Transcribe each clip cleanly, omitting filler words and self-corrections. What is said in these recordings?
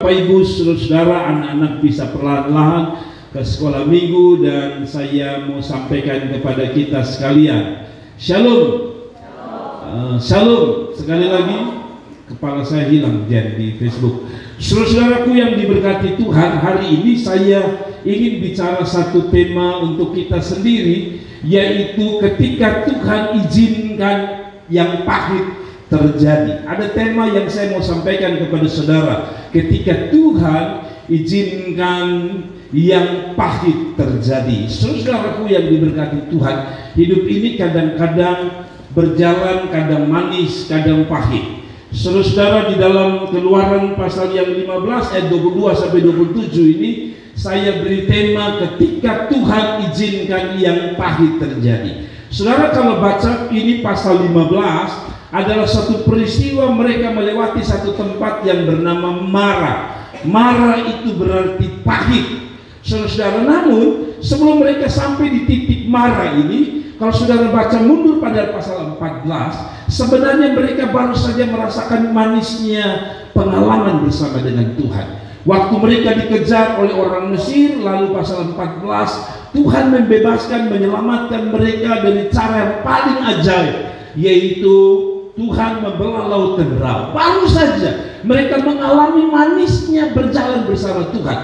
Bapak Ibu, saudara, anak-anak bisa perlahan-lahan ke sekolah minggu, dan saya mau sampaikan kepada kita sekalian, Shalom. Shalom. Sekali lagi, kepala saya hilang di Facebook. Saudara-saudaraku yang diberkati Tuhan, hari ini saya ingin bicara satu tema untuk kita sendiri, yaitu ketika Tuhan izinkan yang pahit terjadi. Ada tema yang saya mau sampaikan kepada saudara, ketika Tuhan izinkan yang pahit terjadi. Saudaraku yang diberkati Tuhan, hidup ini kadang-kadang berjalan, kadang manis, kadang pahit. Saudara-saudara, di dalam Keluaran pasal yang 15 ayat 22 sampai 27 ini saya beri tema ketika Tuhan izinkan yang pahit terjadi. Saudara, kalau baca ini pasal 15 adalah satu peristiwa mereka melewati satu tempat yang bernama Mara. Mara itu berarti pahit. Saudara, namun sebelum mereka sampai di titik Mara ini, kalau saudara baca mundur pada pasal 14, sebenarnya mereka baru saja merasakan manisnya pengalaman bersama dengan Tuhan. Waktu mereka dikejar oleh orang Mesir, lalu pasal 14, Tuhan membebaskan, menyelamatkan mereka dari cara yang paling ajaib, yaitu Tuhan membelah laut Teberau. Baru saja mereka mengalami manisnya berjalan bersama Tuhan.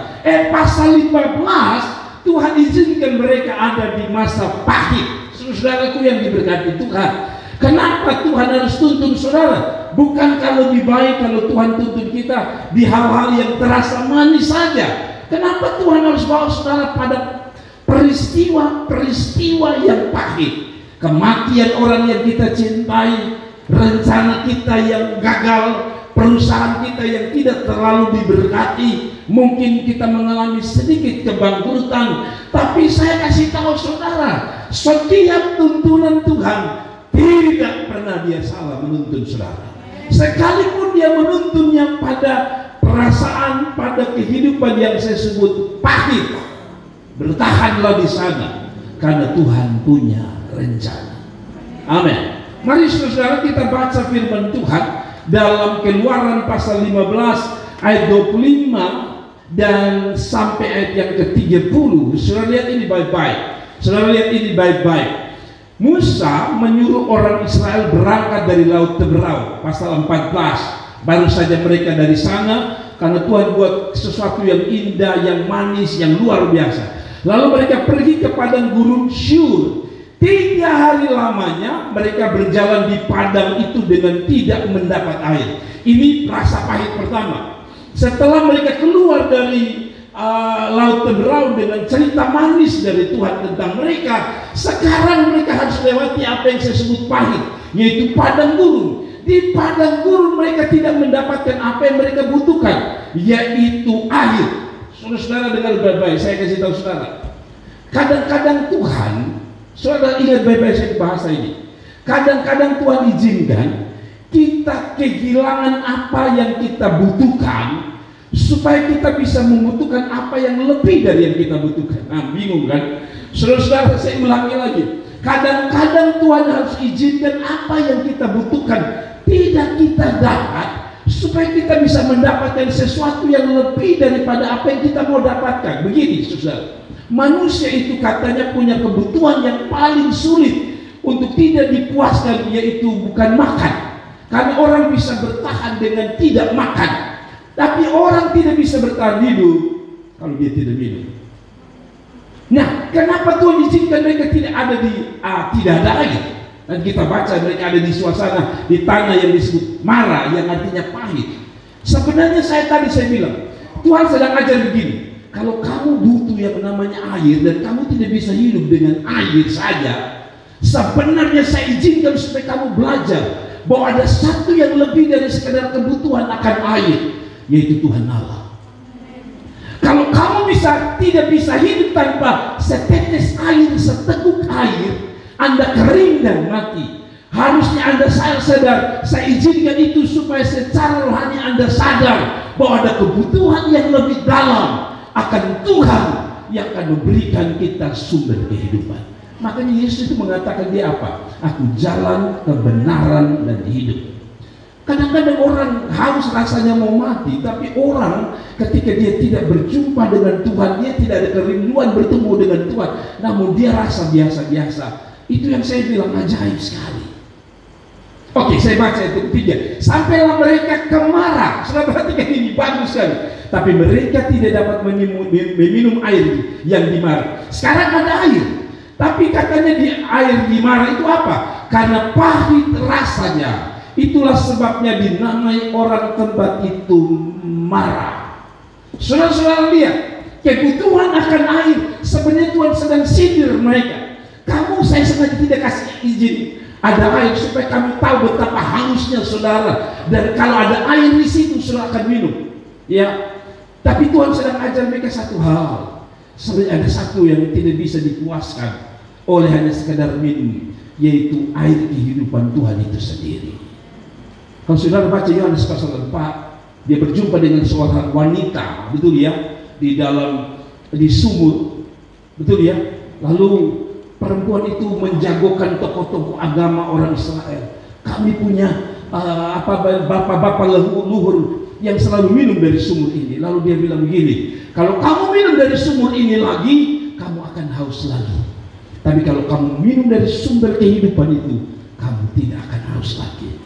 Pasal 15, Tuhan izinkan mereka ada di masa pahit. Saudaraku yang diberkati Tuhan, kenapa Tuhan harus tuntun saudara? Bukankah lebih baik kalau Tuhan tuntun kita di hal-hal yang terasa manis saja? Kenapa Tuhan harus bawa saudara pada peristiwa-peristiwa yang pahit? Kematian orang yang kita cintai, rencana kita yang gagal, perusahaan kita yang tidak terlalu diberkati, mungkin kita mengalami sedikit kebangkrutan. Tapi saya kasih tahu saudara, setiap tuntunan Tuhan tidak pernah dia salah menuntun saudara. Sekalipun dia menuntunnya pada perasaan, pada kehidupan yang saya sebut pahit, bertahanlah di sana karena Tuhan punya rencana. Amin. Mari saudara kita baca firman Tuhan dalam Keluaran pasal 15 ayat 25 dan sampai ayat yang ke-30. Saudara lihat ini baik-baik. Saudara lihat ini baik-baik. Musa menyuruh orang Israel berangkat dari laut Teberau, pasal 14. Baru saja mereka dari sana karena Tuhan buat sesuatu yang indah, yang manis, yang luar biasa. Lalu mereka pergi ke padang gurun Syur. 3 hari lamanya mereka berjalan di padang itu dengan tidak mendapat air. Ini rasa pahit pertama. Setelah mereka keluar dari laut Teberau dengan cerita manis dari Tuhan tentang mereka, sekarang mereka harus lewati apa yang saya sebut pahit, yaitu padang gurun. Di padang gurun mereka tidak mendapatkan apa yang mereka butuhkan, yaitu air. Saudara dengar baik-baik, saya kasih tahu saudara. Kadang-kadang Tuhan, saudara ingat baik-baik saya bahasa ini. Kadang-kadang Tuhan izinkan kita kehilangan apa yang kita butuhkan supaya kita bisa membutuhkan apa yang lebih dari yang kita butuhkan. Nah, bingung kan? Saudara, saya ulangi lagi. Kadang-kadang Tuhan harus izinkan apa yang kita butuhkan tidak kita dapat supaya kita bisa mendapatkan sesuatu yang lebih daripada apa yang kita mau dapatkan. Begini, saudara. Manusia itu katanya punya kebutuhan yang paling sulit untuk tidak dipuaskan, yaitu bukan makan. Karena orang bisa bertahan dengan tidak makan, tapi orang tidak bisa bertahan hidup kalau dia tidak minum. Nah, kenapa Tuhan izinkan mereka tidak ada air? Dan kita baca mereka ada di suasana, di tanah yang disebut Mara, yang artinya pahit. Sebenarnya saya bilang, Tuhan sedang ajar begini. Kalau kamu butuh yang namanya air dan kamu tidak bisa hidup dengan air saja, sebenarnya saya izinkan supaya kamu belajar bahwa ada satu yang lebih dari sekedar kebutuhan akan air, yaitu Tuhan Allah. Kalau kamu tidak bisa hidup tanpa setetes air, seteguk air, Anda kering dan mati. Harusnya Anda sadar, saya izinkan itu supaya secara rohani Anda sadar bahwa ada kebutuhan yang lebih dalam akan Tuhan yang akan memberikan kita sumber kehidupan. Makanya Yesus itu mengatakan dia apa? Aku jalan, kebenaran, dan hidup. Kadang-kadang orang haus rasanya mau mati, tapi orang ketika dia tidak berjumpa dengan Tuhan, dia tidak ada kerinduan bertemu dengan Tuhan, namun dia rasa biasa-biasa. Itu yang saya bilang ajaib sekali. Oke, saya baca itu ketiga. Sampailah mereka ke Marah. Sudah perhatikan ini bagus sekali. Tapi mereka tidak dapat meminum air yang di Marah. Sekarang ada air, tapi katanya di air di Marah itu apa? Karena pahit rasanya. Itulah sebabnya dinamai orang tempat itu Marah. Saudara-saudara lihat, kebutuhan akan air. Sebenarnya Tuhan sedang sindir mereka. Kamu, saya sengaja tidak kasih izin ada air supaya kamu tahu betapa hausnya saudara. Dan kalau ada air di situ, saudara akan minum. Ya, tapi Tuhan sedang ajar mereka satu hal. Sebenarnya ada satu yang tidak bisa dipuaskan oleh hanya sekadar minum, yaitu air kehidupan Tuhan itu sendiri. Kalau saudara baca Yohanes pasal 4, dia berjumpa dengan seorang wanita, betul ya, di sumur, betul ya. Lalu perempuan itu menjagokan tokoh-tokoh agama orang Israel. Kami punya bapak-bapak leluhur yang selalu minum dari sumur ini. Lalu dia bilang begini, kalau kamu minum dari sumur ini lagi, kamu akan haus lagi. Tapi kalau kamu minum dari sumber kehidupan itu, kamu tidak akan haus lagi.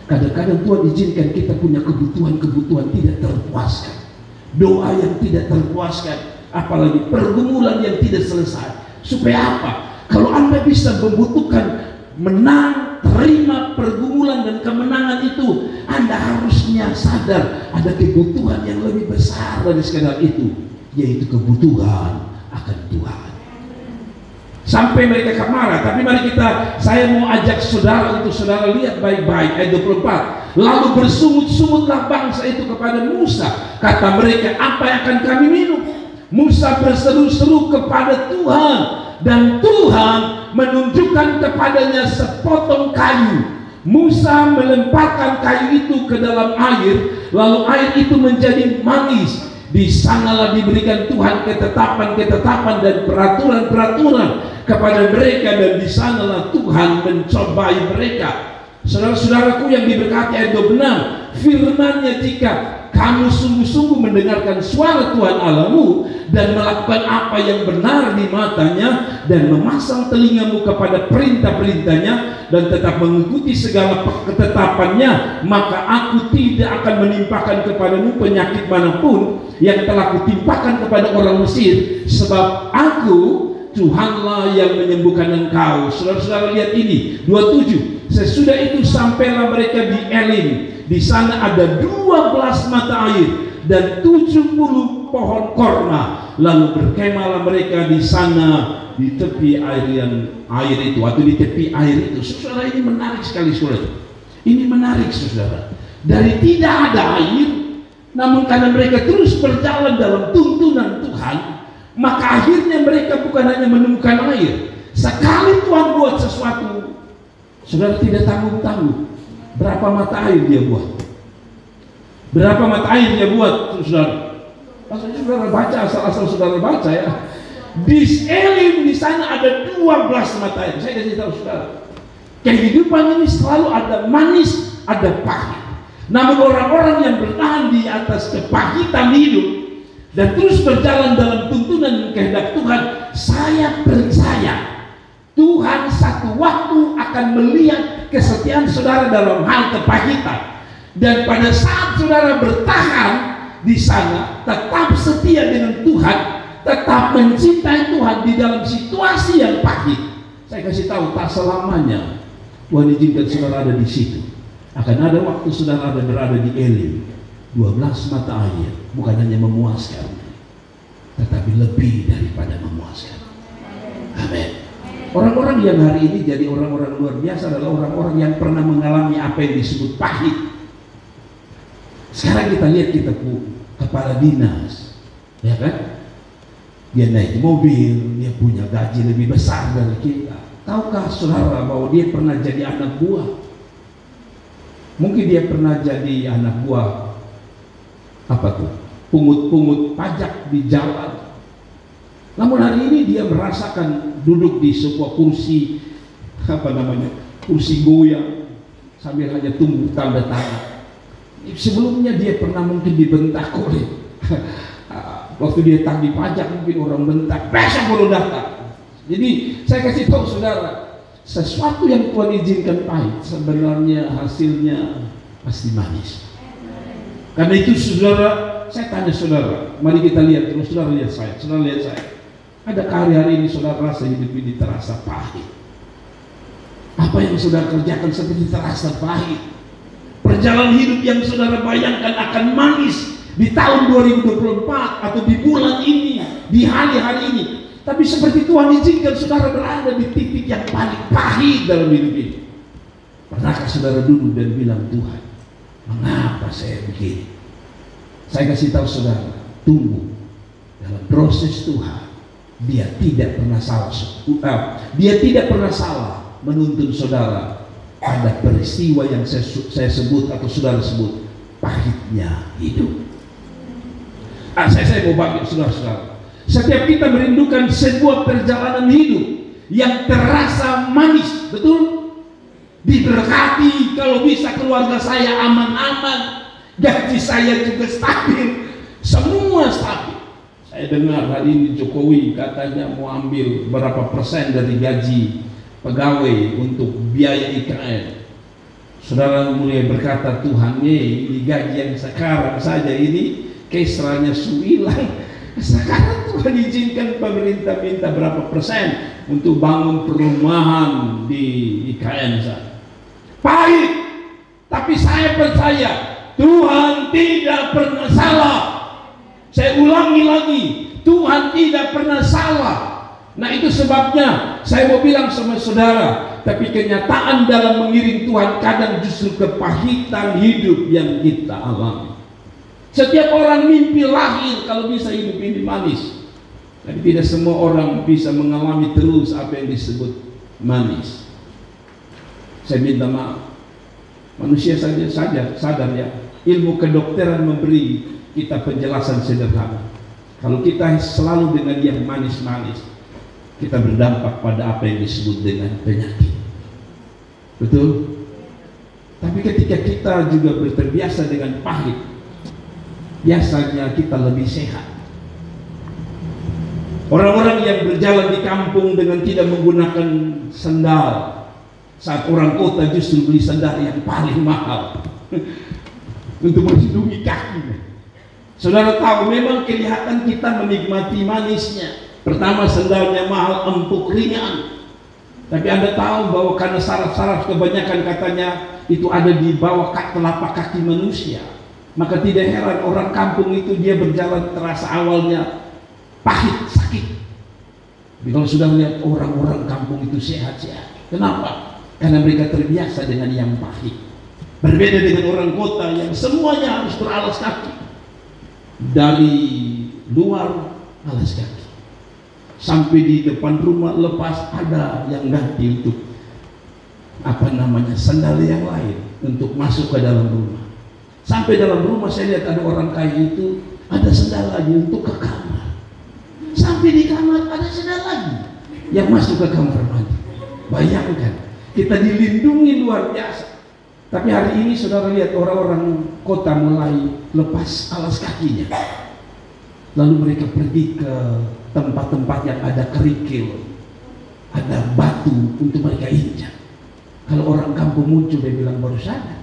Kadang-kadang Tuhan izinkan kita punya kebutuhan-kebutuhan tidak terpuaskan, doa yang tidak terpuaskan, apalagi pergumulan yang tidak selesai. Supaya apa? Kalau Anda bisa membutuhkan menang, terima pergumulan dan kemenangan itu, Anda harusnya sadar ada kebutuhan yang lebih besar dari sekadar itu, yaitu kebutuhan akan Tuhan. Sampai mereka ke Marah. Tapi mari saya mau ajak saudara untuk saudara lihat baik-baik ayat 24. Lalu bersungut-sungutlah bangsa itu kepada Musa. Kata mereka, apa yang akan kami minum? Musa berseru-seru kepada Tuhan, dan Tuhan menunjukkan kepadanya sepotong kayu. Musa melemparkan kayu itu ke dalam air, lalu air itu menjadi manis. Di sanalah diberikan Tuhan ketetapan-ketetapan dan peraturan-peraturan kepada mereka, dan di sanalah Tuhan mencobai mereka. Saudara-saudaraku yang diberkati ayat 26, firman-Nya, jika kamu sungguh-sungguh mendengarkan suara Tuhan Allahmu dan melakukan apa yang benar di matanya, dan memasang telingamu kepada perintah-perintahnya dan tetap mengikuti segala ketetapannya, maka aku tidak akan menimpakan kepadamu penyakit manapun yang telah kutimpakan kepada orang Mesir, sebab aku Tuhanlah yang menyembuhkan engkau. Saudara-saudara lihat ini 27. Sesudah itu sampailah mereka di Elim. Di sana ada 12 mata air dan 70 pohon korma. Lalu berkemahlah mereka di sana di tepi air itu, atau di tepi air itu. Saudara, ini menarik sekali, saudara. Ini menarik, saudara. Dari tidak ada air, namun karena mereka terus berjalan dalam tuntunan Tuhan, maka akhirnya mereka bukan hanya menemukan air. Sekali Tuhan buat sesuatu, saudara, tidak tanggung-tanggung. Berapa mata air dia buat? Berapa mata air dia buat, saudara? Asal saudara baca, asal saudara baca ya. Di Elim di sana ada 12 mata air. Saya kasih tahu saudara, kehidupan ini selalu ada manis, ada pahit. Namun orang-orang yang bertahan di atas kepahitan hidup dan terus berjalan dalam tuntunan kehendak Tuhan, saya percaya Tuhan satu waktu akan melihat kesetiaan saudara dalam hal kepahitan. Dan pada saat saudara bertahan di sana, tetap setia dengan Tuhan, tetap mencintai Tuhan di dalam situasi yang pahit, saya kasih tahu, tak selamanya Tuhan izinkan saudara ada di situ. Akan ada waktu saudara berada di Elim, 12 mata air, bukan hanya memuaskan, tetapi lebih daripada memuaskan. Amin. Orang-orang yang hari ini jadi orang-orang luar biasa adalah orang-orang yang pernah mengalami apa yang disebut pahit. Sekarang kita lihat kita kepala dinas, ya kan? Dia naik mobil, dia punya gaji lebih besar dari kita. Tahukah saudara bahwa dia pernah jadi anak buah? Mungkin dia pernah jadi anak buah apa tuh? Pungut-pungut pajak di jalan. Namun hari ini dia merasakan duduk di sebuah kursi, kursi goyang, sambil hanya tunggu tanda tangan. Sebelumnya dia pernah mungkin dibentak oleh waktu dia tagih pajak, mungkin orang bentak, besok baru datang. Jadi saya kasih tahu saudara, sesuatu yang Tuhan izinkan pahit sebenarnya hasilnya pasti manis. Karena itu saudara, saya tanya saudara, mari kita lihat terus, saudara lihat saya, saudara lihat saya. Adakah hari-hari ini saudara rasa hidup ini terasa pahit? Apa yang saudara kerjakan seperti terasa pahit? Perjalanan hidup yang saudara bayangkan akan manis di tahun 2024 atau di bulan ini, di hari-hari ini, tapi seperti Tuhan izinkan saudara berada di titik yang paling pahit dalam hidup ini. Pernahkah saudara duduk dan bilang, Tuhan, mengapa saya begini? Saya kasih tahu saudara, tunggu dalam proses Tuhan. Dia tidak pernah salah. Dia tidak pernah salah menuntun saudara pada peristiwa yang saya sebut atau saudara sebut pahitnya hidup. Saya mau bagi saudara-saudara. Setiap kita merindukan sebuah perjalanan hidup yang terasa manis, betul? Diberkati, kalau bisa keluarga saya aman-aman, gaji saya juga stabil, semua stabil. Saya dengar hari ini Jokowi katanya mau ambil berapa persen dari gaji pegawai untuk biaya IKN. Saudara mulai berkata, Tuhan ini gaji yang sekarang saja ini kesranya suilang. Sekarang Tuhan izinkan pemerintah minta berapa persen untuk bangun perumahan di IKN saja. Pahit, tapi saya percaya Tuhan tidak pernah salah. Saya ulangi lagi, Tuhan tidak pernah salah. Nah itu sebabnya saya mau bilang sama saudara, tapi kenyataan dalam mengiring Tuhan kadang justru kepahitan hidup yang kita alami. Setiap orang mimpi lahir kalau bisa hidup ini manis, tapi tidak semua orang bisa mengalami terus apa yang disebut manis. Saya minta maaf, manusia saja sadar ya, ilmu kedokteran memberi kita penjelasan sederhana. Kalau kita selalu dengan yang manis-manis, kita berdampak pada apa yang disebut dengan penyakit. Betul? Tapi ketika kita juga terbiasa dengan pahit, biasanya kita lebih sehat. Orang-orang yang berjalan di kampung dengan tidak menggunakan sandal, saat orang kota justru beli sandal yang paling mahal untuk melindungi kakinya. Saudara tahu, memang kelihatan kita menikmati manisnya. Pertama, sandalnya mahal, empuk, ringan. Tapi Anda tahu bahwa karena saraf-saraf kebanyakan katanya itu ada di bawah telapak kaki manusia, maka tidak heran orang kampung itu dia berjalan terasa awalnya pahit, sakit. Tapi kalau sudah melihat orang-orang kampung itu sehat-sehat. Kenapa? Karena mereka terbiasa dengan yang pahit. Berbeda dengan orang kota yang semuanya harus beralas kaki. Dari luar alas kaki, sampai di depan rumah lepas ada yang ganti untuk sandal yang lain untuk masuk ke dalam rumah. Sampai dalam rumah saya lihat ada orang kaya itu ada sandal lagi untuk ke kamar. Sampai di kamar ada sandal lagi yang masuk ke kamar mandi. Bayangkan, kita dilindungi luar biasa. Tapi hari ini saudara lihat orang-orang kota mulai lepas alas kakinya. Lalu mereka pergi ke tempat-tempat yang ada kerikil, ada batu untuk mereka injak. Kalau orang kampung muncul dia bilang baru sadar.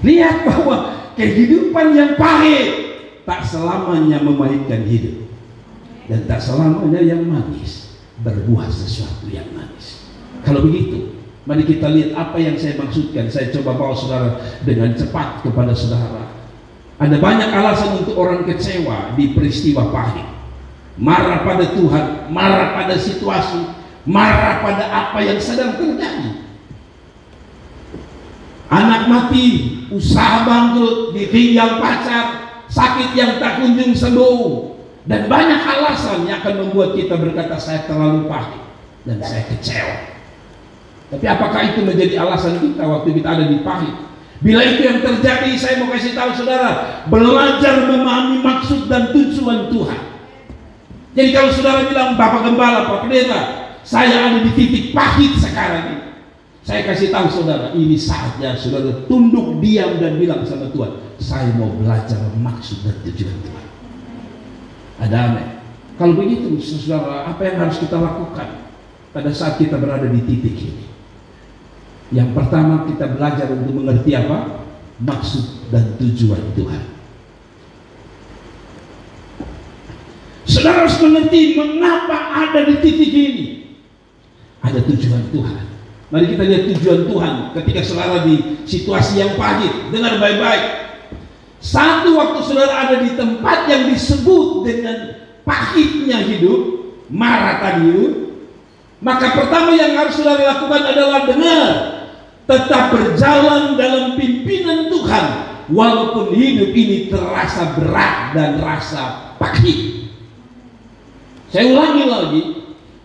Lihat bahwa kehidupan yang pahit tak selamanya memahitkan hidup, dan tak selamanya yang manis berbuah sesuatu yang manis. Kalau begitu, mari kita lihat apa yang saya maksudkan. Saya coba bawa saudara dengan cepat kepada saudara. Ada banyak alasan untuk orang kecewa di peristiwa pahit. Marah pada Tuhan, marah pada situasi, marah pada apa yang sedang terjadi. Anak mati, usaha bangkrut, ditinggal pacar, sakit yang tak kunjung sembuh, dan banyak alasan yang akan membuat kita berkata saya terlalu pahit dan saya kecewa. Tapi apakah itu menjadi alasan kita waktu kita ada di pahit? Bila itu yang terjadi, saya mau kasih tahu saudara, belajar memahami maksud dan tujuan Tuhan. Jadi kalau saudara bilang, Bapak Gembala, Pak Pendeta, saya ada di titik pahit sekarang ini, Saya kasih tahu saudara, ini saatnya saudara tunduk diam dan bilang sama Tuhan, saya mau belajar maksud dan tujuan Tuhan. Ada amin. Kalau begitu saudara, apa yang harus kita lakukan pada saat kita berada di titik ini? Yang pertama, kita belajar untuk mengerti apa? Maksud dan tujuan Tuhan. Saudara harus mengerti mengapa ada di titik ini. Ada tujuan Tuhan. Mari kita lihat tujuan Tuhan ketika saudara di situasi yang pahit. Dengar baik-baik. Satu waktu saudara ada di tempat yang disebut dengan pahitnya hidup, marah tadi itu, maka pertama yang harus saudara lakukan adalah dengar, tetap berjalan dalam pimpinan Tuhan walaupun hidup ini terasa berat dan rasa pahit. Saya ulangi lagi,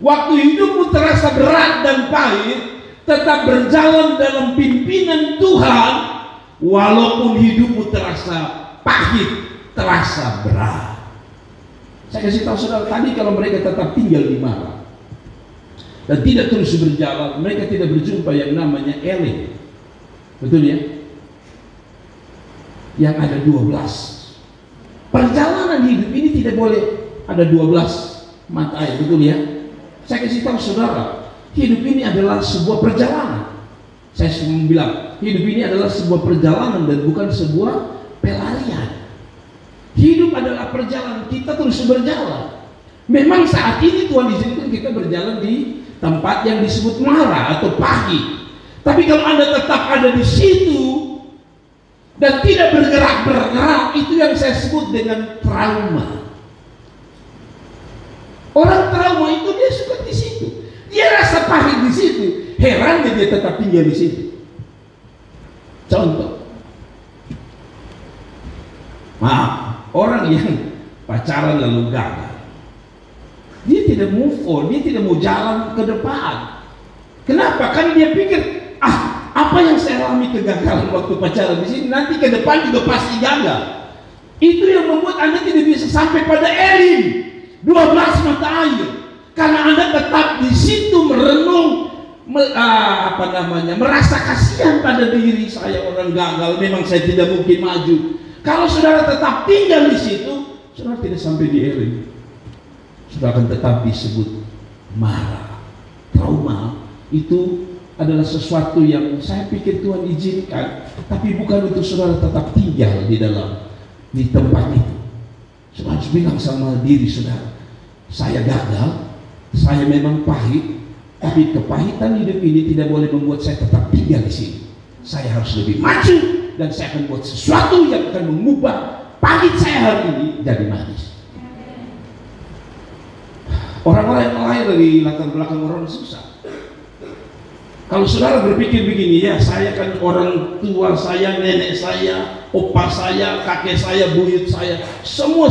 waktu hidupmu terasa berat dan pahit, tetap berjalan dalam pimpinan Tuhan walaupun hidupmu terasa pahit, terasa berat. Saya kasih tahu saudara tadi, kalau mereka tetap tinggal di Mara dan tidak terus berjalan, mereka tidak berjumpa yang namanya Elim. Betul ya? Yang ada 12. Perjalanan hidup ini tidak boleh ada 12 mata air, betul ya? Saya kasih tahu saudara, hidup ini adalah sebuah perjalanan. Saya selalu bilang, hidup ini adalah sebuah perjalanan dan bukan sebuah pelarian. Hidup adalah perjalanan, kita terus berjalan. Memang saat ini Tuhan izinkan kita berjalan di tempat yang disebut Mara atau pahit. Tapi kalau Anda tetap ada di situ dan tidak bergerak, itu yang saya sebut dengan trauma. Orang trauma itu dia suka di situ. Dia rasa pahit di situ, herannya dia tetap tinggal di situ. Contoh, orang yang pacaran lalu gagal, dia tidak move on, dia tidak mau jalan ke depan. Kenapa? Kan dia pikir, apa yang saya alami kegagalan waktu pacaran di sini, nanti ke depan juga pasti gagal. Itu yang membuat Anda tidak bisa sampai pada Elim, 12 mata air. Karena Anda tetap di situ merenung, merasa kasihan pada diri saya, orang gagal, memang saya tidak mungkin maju. Kalau saudara tetap tinggal di situ, saudara tidak sampai di Elim. Saudara akan tetap disebut marah. Trauma itu adalah sesuatu yang saya pikir Tuhan izinkan, tapi bukan untuk saudara tetap tinggal di tempat itu. Saudara harus bilang sama diri saudara, saya gagal. Saya memang pahit, tapi kepahitan hidup ini tidak boleh membuat saya tetap tinggal di sini. Saya harus lebih maju dan saya akan buat sesuatu yang akan mengubah pahit saya hari ini jadi manis. Orang-orang yang lahir dari latar belakang orang susah. Kalau saudara berpikir begini, ya saya kan orang tua saya, nenek saya, opa saya, kakek saya, buyut saya, semua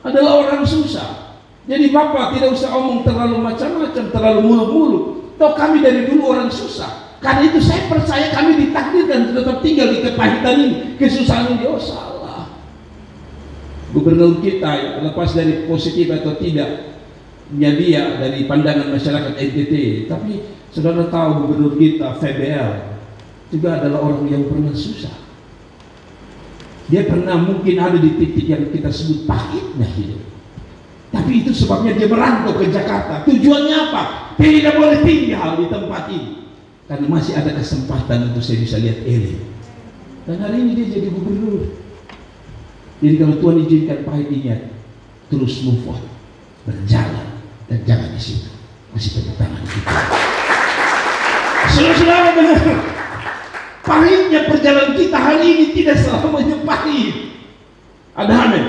adalah orang susah. Jadi Bapak tidak usah omong terlalu macam-macam, terlalu muluk-muluk. Toh kami dari dulu orang susah. Karena itu saya percaya kami ditakdirkan tetap tinggal di kepahitan ini, kesusahan ini. Oh salah. Gubernur kita ya, lepas dari positif atau tidak dia dari pandangan masyarakat NTT, tapi saudara tahu gubernur kita VBL juga adalah orang yang pernah susah. Dia pernah mungkin ada di titik yang kita sebut pahitnya hidup. Tapi itu sebabnya dia merantau ke Jakarta. Tujuannya apa? Tidak boleh tinggal di tempat ini, karena masih ada kesempatan untuk saya bisa lihat Elim. Dan hari ini dia jadi gubernur. Jadi kalau Tuhan izinkan pahit ingat, terus move on, berjalan, dan jangan di situ. Masih tepuk tangan kita. Saudara-saudara benar, pahitnya perjalanan kita hari ini tidak selamanya pahit. Ada amin.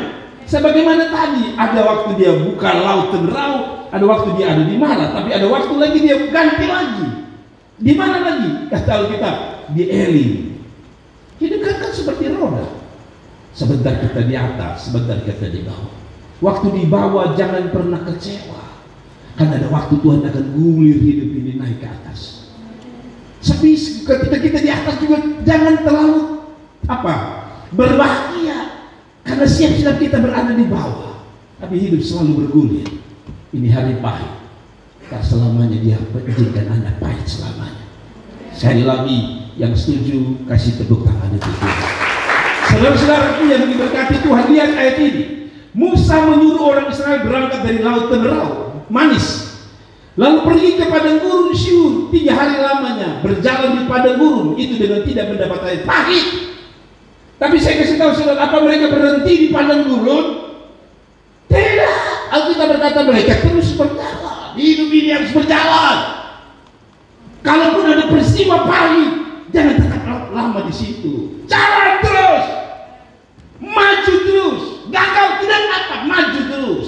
Sebagaimana tadi, ada waktu dia buka laut tendrau, ada waktu dia ada di mana, tapi ada waktu lagi dia ganti lagi. Di mana lagi? Kata Alkitab, di Elim. Hidup kan seperti roda. Sebentar kita di atas, sebentar kita di bawah. Waktu di bawah jangan pernah kecewa, karena ada waktu Tuhan akan gulir hidup ini naik ke atas. Tapi ketika kita di atas juga jangan terlalu berbahagia, karena siap-siap kita berada di bawah. Tapi hidup selalu bergulir. Ini hari pahit, tak selamanya dia izinkan Anda pahit selamanya. Sekali lagi, yang setuju kasih tepuk tangan itu. Saudara-saudaraku yang diberkati Tuhan, lihat ayat ini. Musa menyuruh orang Israel berangkat dari laut Teberau, manis, lalu pergi ke padang gurun Syur 3 hari lamanya, berjalan di padang gurun itu dengan tidak mendapat air, pahit. Tapi saya kasih tahu saudara, apa mereka berhenti di padang gurun? Tidak. Alkitab berkata mereka terus berjalan. Hidup ini harus berjalan. Kalaupun ada peristiwa pahit, jangan tetap lama di situ. Jalan terus, maju terus. Gagal tidak apa, maju terus.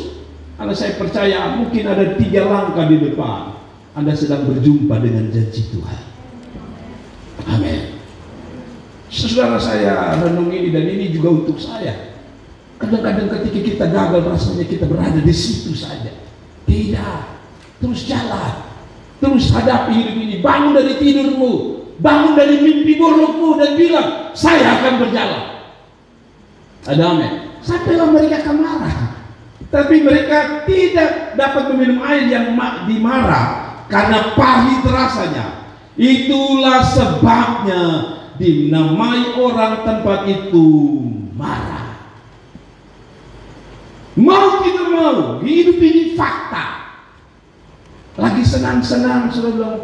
Kalau saya percaya mungkin ada 3 langkah di depan, Anda sedang berjumpa dengan janji Tuhan. Amin. Saudara, saya renung ini, dan ini juga untuk saya. Kadang-kadang ketika kita gagal, rasanya kita berada di situ saja. Tidak, terus jalan, terus hadapi hidup ini. Bangun dari tidurmu, bangun dari mimpi burukmu, dan bilang, saya akan berjalan. Ada amin. Sampailah mereka akan marah, tapi mereka tidak dapat meminum air yang dimarah karena pahit rasanya. Itulah sebabnya dinamai orang tempat itu marah. Mau tidak mau, hidup ini fakta. Lagi senang-senang, saudara bilang,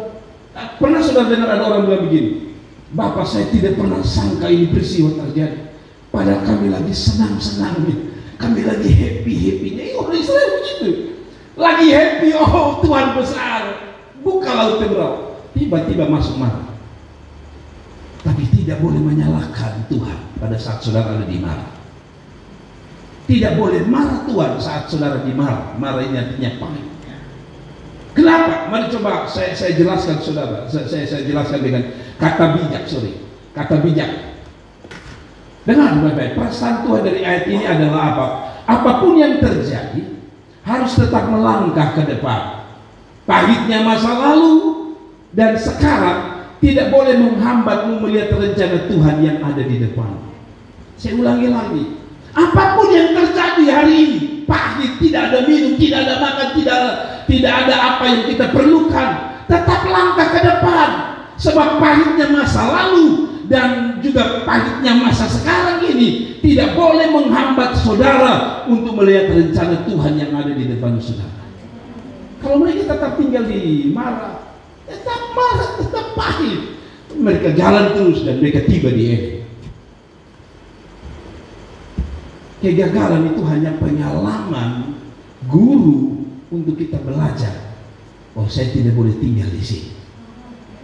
pernah saudara dengar ada orang bilang begini, Bapak, saya tidak pernah sangka ini peristiwa terjadi. Padahal kami lagi senang-senangnya, kami lagi happy-happynya. Orang Israel begitu, lagi happy. Oh, Tuhan besar, buka laut Teberau. Tiba-tiba masuk marah. Tapi tidak boleh menyalahkan Tuhan pada saat saudara ada di marah. Tidak boleh marah Tuhan saat saudara di marah. Marah ini artinya pahit. Kenapa? Mari coba saya jelaskan saudara. Saya jelaskan dengan kata bijak. Kata bijak. Dengar baik-baik, perasaan Tuhan dari ayat ini adalah apa? Apapun yang terjadi harus tetap melangkah ke depan. Pahitnya masa lalu dan sekarang tidak boleh menghambatmu melihat rencana Tuhan yang ada di depan. Saya ulangi lagi, apapun yang terjadi hari ini, pahit, tidak ada minum, tidak ada makan, tidak ada apa yang kita perlukan, tetap langkah ke depan. Sebab pahitnya masa lalu dan juga pahitnya masa sekarang ini tidak boleh menghambat saudara untuk melihat rencana Tuhan yang ada di depan saudara. Kalau mereka tetap tinggal di marah, tetap pahit, mereka jalan terus dan mereka tiba di Eden. Kegagalan itu hanya pengalaman guru untuk kita belajar. Oh, saya tidak boleh tinggal di sini,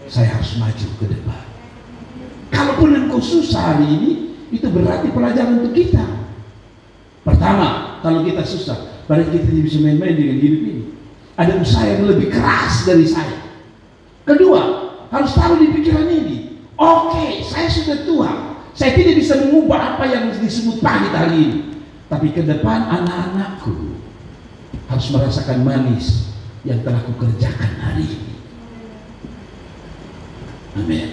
saya harus maju ke depan. Kalaupun engkau susah hari ini, itu berarti pelajaran untuk kita. Pertama, kalau kita susah, berarti kita tidak bisa main-main dengan hidup ini. Ada usaha yang lebih keras dari saya. Kedua, harus taruh di pikiran ini. Oke, saya sudah tua, saya tidak bisa mengubah apa yang disebut pahit hari ini. Tapi ke depan anak-anakku harus merasakan manis yang telah kukerjakan hari ini. Amin.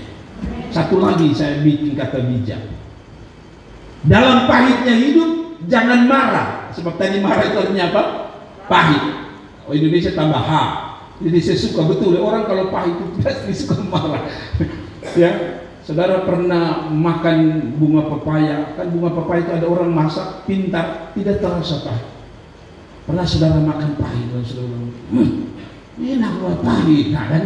Satu lagi saya bikin kata bijak. Dalam pahitnya hidup jangan marah. Sebab tadi marah itu artinya apa? Pahit. Oh, Indonesia tambah H. Jadi saya suka betul orang kalau pahit itu pasti suka marah. Ya, saudara pernah makan bunga pepaya? Kan bunga pepaya itu ada orang masak pintar tidak terasa pahit. Pernah saudara makan pahit dan saudara enak banget pahit, nah, kan?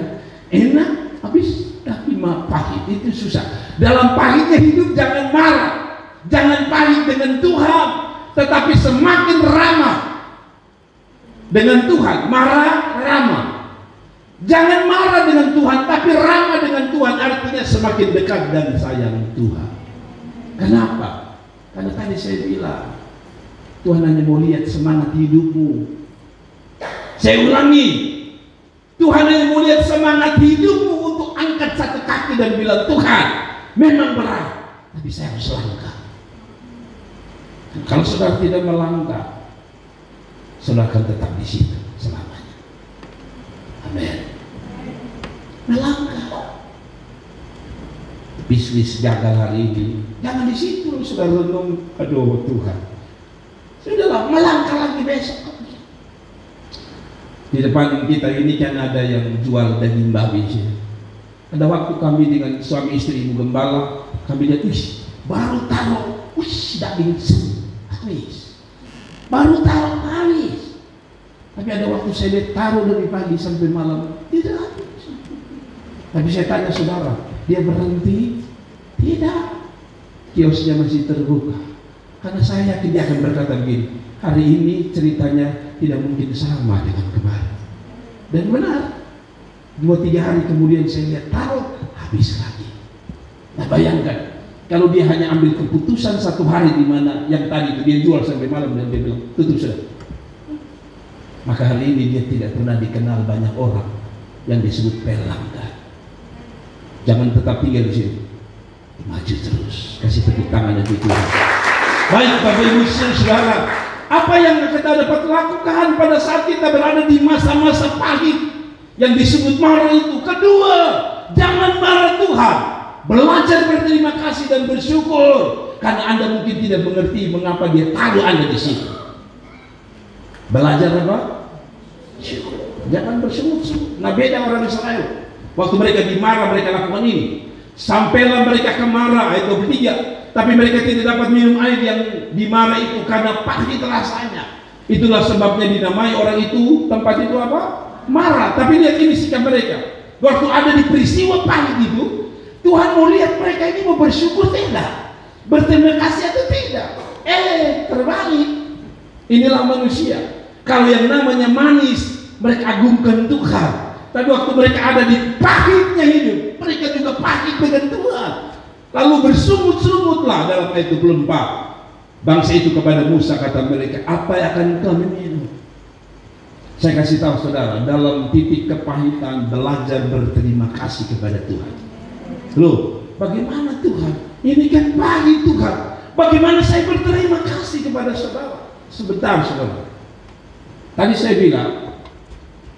Enak habis. Tapi pahit itu susah. Dalam pahitnya hidup jangan marah, jangan pahit dengan Tuhan, tetapi semakin ramah dengan Tuhan. Marah, ramah. Jangan marah dengan Tuhan, tapi ramah dengan Tuhan, artinya semakin dekat dan sayang Tuhan. Kenapa? Karena tadi saya bilang, Tuhan hanya mau lihat semangat hidupmu. Saya ulangi, Tuhan hanya mau lihat semangat hidupmu untuk angkat satu kaki dan bilang, Tuhan, memang berat, tapi saya harus langkah. Kalau saudara tidak melangkah, saudara akan tetap di situ selamanya. Amin. Melangkah. Bisnis gagal hari ini, jangan di situ saudara renung, aduh Tuhan. Sudahlah, melangkah lagi besok. Di depan kita ini kan ada yang jual daging babi sih. Ada waktu kami dengan suami istri ibu gembala, kami lihat, baru taruh, daging habis. Baru taruh habis. Tapi ada waktu saya lihat taruh dari pagi sampai malam, tidak habis. Tapi saya tanya saudara, dia berhenti? Tidak. Kiosnya masih terbuka. Karena saya yakin dia akan berkata begini, hari ini ceritanya tidak mungkin sama dengan kemarin. Dan benar, 2-3 hari kemudian saya lihat taruh habis lagi. Nah bayangkan, kalau dia hanya ambil keputusan 1 hari di mana yang tadi itu dia jual sampai malam dan dia bilang tutup sudah, maka hari ini dia tidak pernah dikenal banyak orang yang disebut pelanggan. Jangan tetap tinggal di sini, maju terus, kasih tepuk tangan dan dukungan. Baik Bapak Ibu Saudara, apa yang kita dapat lakukan pada saat kita berada di masa-masa pahit yang disebut marah itu? Kedua, jangan marah Tuhan. Belajar berterima kasih dan bersyukur, karena Anda mungkin tidak mengerti mengapa dia taruh Anda di situ. Belajar apa? Syukur. Jangan bersungut-sungut. Nah beda orang Israel. Waktu mereka dimarah mereka lakukan ini. Sampailah mereka kemarah, ayat 23. Tapi mereka tidak dapat minum air yang dimarah itu karena pahit rasanya. Itulah sebabnya dinamai orang itu, tempat itu apa? Marah. Tapi lihat ini sikap mereka. Waktu ada di peristiwa pahit itu, Tuhan mau lihat mereka ini mau bersyukur tidak, berterima kasih atau tidak. Terbalik. Inilah manusia. Kalau yang namanya manis, mereka agungkan Tuhan. Tapi waktu mereka ada di pahitnya hidup, mereka juga pahit dengan Tuhan. Lalu bersungut-sungutlah dalam ayat 24. Bangsa itu kepada Musa, kata mereka, apa yang akan kami minum? Saya kasih tahu saudara, dalam titik kepahitan belajar berterima kasih kepada Tuhan. Loh, bagaimana Tuhan? Ini kan pahit Tuhan. Bagaimana saya berterima kasih kepada saudara? Sebentar saudara. Tadi saya bilang,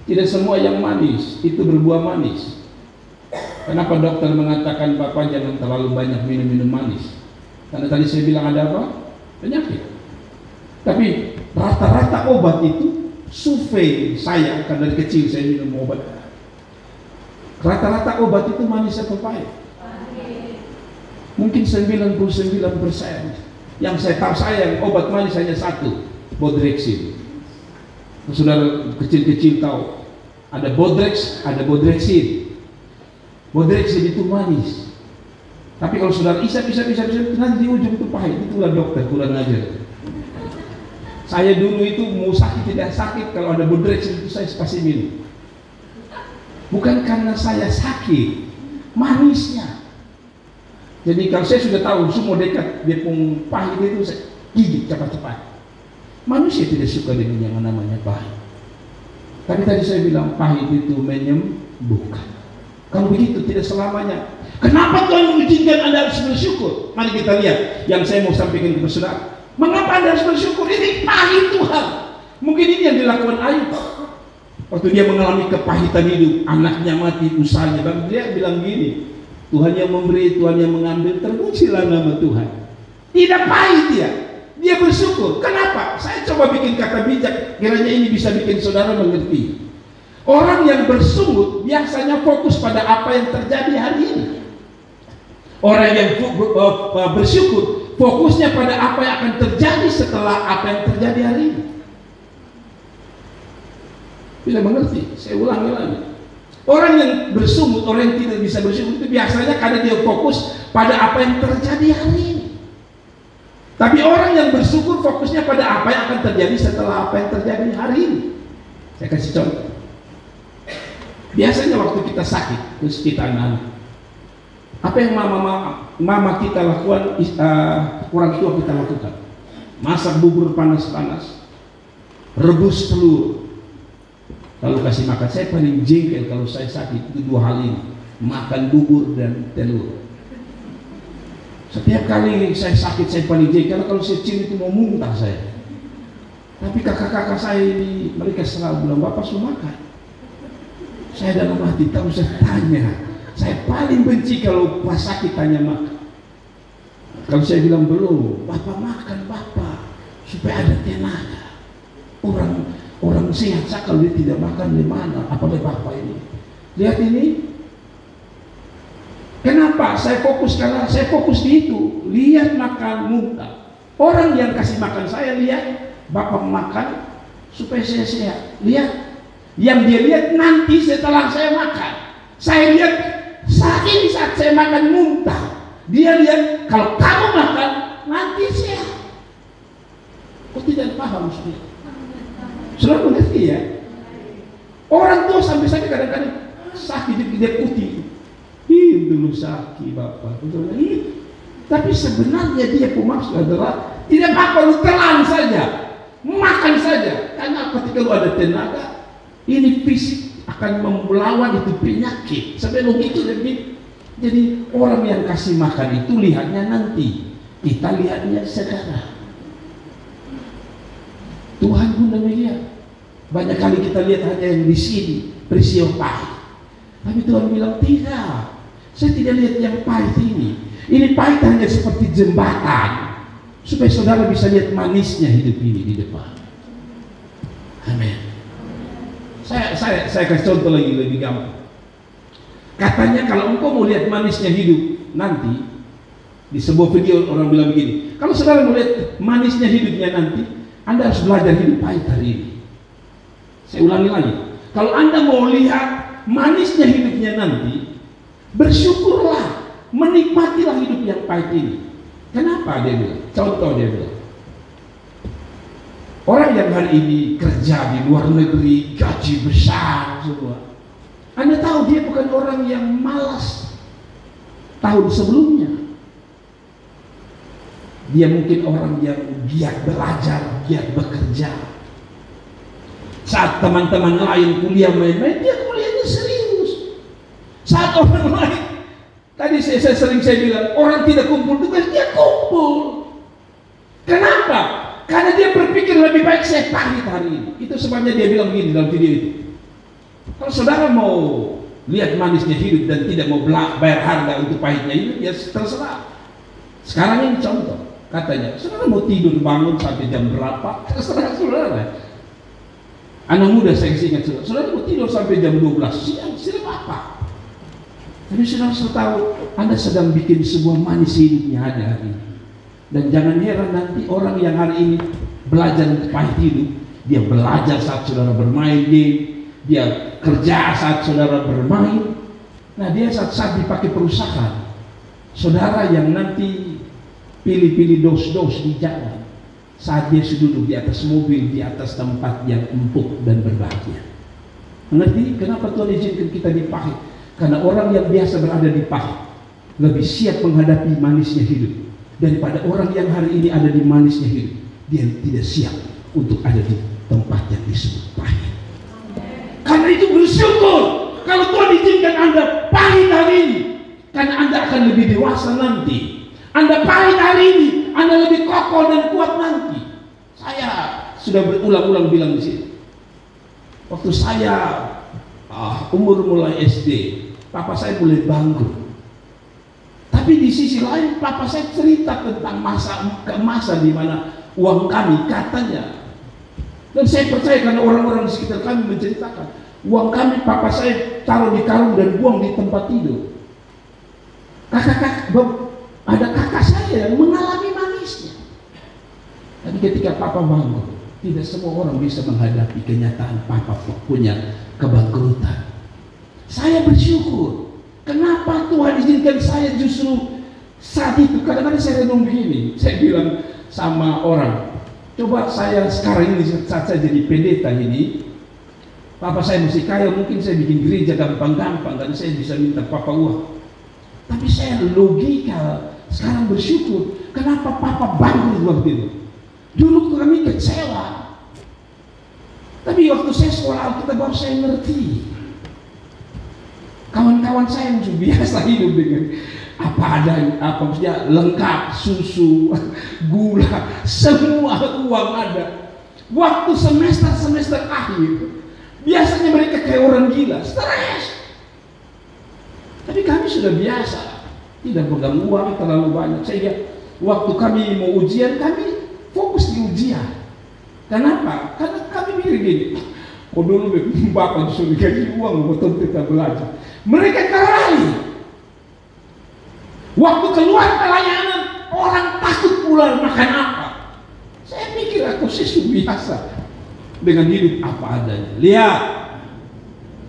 tidak semua yang manis itu berbuah manis. Kenapa dokter mengatakan Bapak jangan terlalu banyak minum manis? Karena tadi saya bilang ada apa? Penyakit. Tapi rata-rata obat itu, survei saya, karena dari kecil saya minum obat, rata-rata obat itu manis atau pahit? Mungkin 99%. Yang saya tahu saya obat manis hanya satu, Bodrexin. Saudara kecil-kecil tahu, ada Bodrex, ada Bodrexin. Bodrexin itu manis. Tapi kalau saudara isap nanti di ujung itu pahit. Itulah dokter kurang ajar. Saya dulu itu mau sakit tidak sakit, kalau ada Bodrexin itu saya pasti minum. Bukan karena saya sakit, manisnya. Jadi kalau saya sudah tahu semua dekat dia pun pahit itu, saya gigit cepat-cepat. Manusia tidak suka dengan yang namanya pahit. Tapi tadi saya bilang pahit itu menyembuhkan. Kalau begitu tidak selamanya. Kenapa Tuhan mengizinkan Anda harus bersyukur? Mari kita lihat yang saya mau sampaikan kepada saudara. Mengapa Anda harus bersyukur? Ini pahit Tuhan. Mungkin ini yang dilakukan Ayub. Waktu dia mengalami kepahitan hidup, anaknya mati, usahanya, dia bilang gini, Tuhan yang memberi, Tuhan yang mengambil, terpujilah nama Tuhan. Tidak pahit dia. Dia bersyukur. Kenapa? Saya coba bikin kata bijak, kiranya ini bisa bikin saudara mengerti. Orang yang bersungut biasanya fokus pada apa yang terjadi hari ini. Orang yang bersyukur fokusnya pada apa yang akan terjadi setelah apa yang terjadi hari ini. Bisa mengerti? Saya ulangi lagi. Orang yang bersungut, orang yang tidak bisa bersyukur itu biasanya karena dia fokus pada apa yang terjadi hari ini. Tapi orang yang bersyukur fokusnya pada apa yang akan terjadi setelah apa yang terjadi hari ini. Saya kasih contoh. Biasanya waktu kita sakit, terus kita nangis, apa yang mama kita lakukan, orang tua kita lakukan? Masak bubur panas-panas, rebus telur, lalu kasih makan. Saya paling jengkel kalau saya sakit itu 2 hal ini, makan bubur dan telur. Setiap kali saya sakit saya paling jengkel, kalau saya cium itu mau muntah saya. Tapi kakak-kakak saya ini, mereka selalu bilang, Bapak sudah makan. Saya dalam hati tahu, saya tanya, saya paling benci kalau pas sakit tanya makan. Kalau saya bilang belum, Bapak makan Bapak supaya ada tenaga. Orang sehat kalau dia tidak makan di mana? Apalagi Bapak ini. Lihat ini, Kenapa saya fokus? Karena saya fokus di itu. Lihat makan muntah. Orang yang kasih makan saya, lihat Bapak makan supaya saya sehat. Lihat. Yang dia lihat nanti setelah saya makan. Saya lihat saat ini saat saya makan muntah. Dia lihat kalau kamu makan nanti sehat. Kok tidak paham sudah? Sudah mengerti ya? Orang tua sampai kadang-kadang sakit dia putih. Dulu sakit Bapak. Tapi sebenarnya dia maksud adalah tidak apa-apa, lu telan saja, makan saja. Karena ketika lu ada tenaga, ini fisik akan melawan itu penyakit. Sampai begitu lebih. Jadi orang yang kasih makan itu lihatnya nanti, kita lihatnya sekarang. Tuhan pun demikian. Banyak kali kita lihat hanya yang di sini peristiwa pahit. Tapi Tuhan bilang tidak. Saya tidak lihat yang pahit ini. Ini pahit hanya seperti jembatan supaya saudara bisa lihat manisnya hidup ini di depan. Amin. Saya kasih contoh lagi lebih gampang. Katanya kalau engkau mau lihat manisnya hidup nanti, di sebuah video orang bilang begini, kalau saudara mau lihat manisnya hidupnya nanti, Anda harus belajar hidup pahit hari ini. Saya ulangi lagi, kalau Anda mau lihat manisnya hidupnya nanti, bersyukurlah, menikmatilah hidup yang pahit ini. Kenapa dia bilang? Contoh dia bilang, orang yang hari ini kerja di luar negeri, gaji besar semua. Anda tahu dia bukan orang yang malas tahun sebelumnya. Dia mungkin orang yang giat belajar, giat bekerja. Saat teman-teman lain kuliah main-main, dia kuliahnya serius. Saat orang lain, tadi saya sering bilang, orang tidak kumpul tugas, dia kumpul. Kenapa? Karena dia berpikir lebih baik saya pahit hari ini. Itu sebabnya dia bilang begini dalam video itu. Kalau saudara mau lihat manisnya hidup dan tidak mau bayar harga untuk pahitnya hidup, ya terserah. Sekarang ini contoh, katanya, saudara mau tidur bangun sampai jam berapa? Terserah saudara. Anak muda saya ingat saudara mau tidur sampai jam 12 siang, tidak apa-apa. Tapi saudara tahu, Anda sedang bikin sebuah manis hidupnya ada hari ini. Dan jangan heran nanti orang yang hari ini belajar pahit hidup, dia belajar saat saudara bermain game, dia kerja saat saudara bermain. Nah dia saat dipakai perusahaan, saudara yang nanti pilih-pilih dos-dos di jalan, saat dia duduk di atas mobil, di atas tempat yang empuk dan berbahagia. Mengerti kenapa Tuhan izinkan kita dipahit? Karena orang yang biasa berada di pahit lebih siap menghadapi manisnya hidup daripada orang yang hari ini ada di manisnya hidup. Dia tidak siap untuk ada di tempat yang disebut pahit. Karena itu bersyukur kalau Tuhan izinkan Anda pahit hari ini, karena Anda akan lebih dewasa nanti. Anda pahit hari ini, Anda lebih kokoh dan kuat nanti. Saya sudah berulang-ulang bilang di sini. Waktu saya umur mulai SD, papa saya mulai bangkrut. Tapi di sisi lain, papa saya cerita tentang masa di mana uang kami katanya. Dan saya percaya karena orang-orang di sekitar kami menceritakan, uang kami papa saya taruh di karung dan buang di tempat tidur. Ada kakak saya yang mengalami manisnya. Tapi ketika papa bangun, tidak semua orang bisa menghadapi kenyataan papa punya kebangkrutan. Saya bersyukur. Kenapa Tuhan izinkan saya justru saat itu? Kadang-kadang saya renung begini. Saya bilang sama orang, coba saya sekarang ini saat saya jadi pendeta ini, papa saya masih kaya, mungkin saya bikin gereja gampang-gampang dan saya bisa minta papa uang. Tapi saya logika sekarang bersyukur, kenapa papa bangkrut waktu itu? Dulu kami kecewa. Tapi waktu saya sekolah Alkitab baru saya ngerti. Kawan-kawan saya yang sudah biasa hidup dengan apa adanya, maksudnya lengkap, susu, gula, semua uang ada. Waktu semester akhir, biasanya mereka kayak orang gila, stres. Tapi kami sudah biasa, tidak pegang uang terlalu banyak. Sehingga waktu kami mau ujian, kami fokus di ujian. Kenapa? Karena kami mikir gini, oh dulu bapak disuruh dikasih uang, betul kita belajar. Mereka kali. Waktu keluar pelayanan, orang takut pulang makan apa. Saya pikir aku sih biasa dengan hidup apa adanya. Lihat,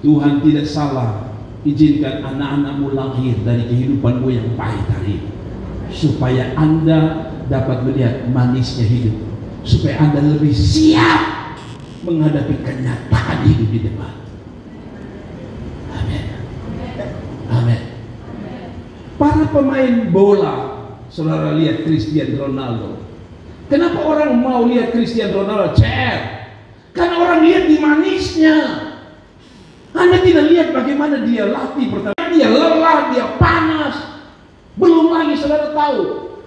Tuhan tidak salah izinkan anak-anakmu lahir dari kehidupanmu yang pahit hari ini, supaya Anda dapat melihat manisnya hidup, supaya Anda lebih siap menghadapi kenyataan hidup di depan. Amin. Amin. Para pemain bola, saudara lihat Cristiano Ronaldo. Kenapa orang mau lihat Cristiano Ronaldo? Karena orang lihat di manisnya. Anda tidak lihat bagaimana dia latih pertama. Dia lelah, dia panas. Belum lagi saudara tahu,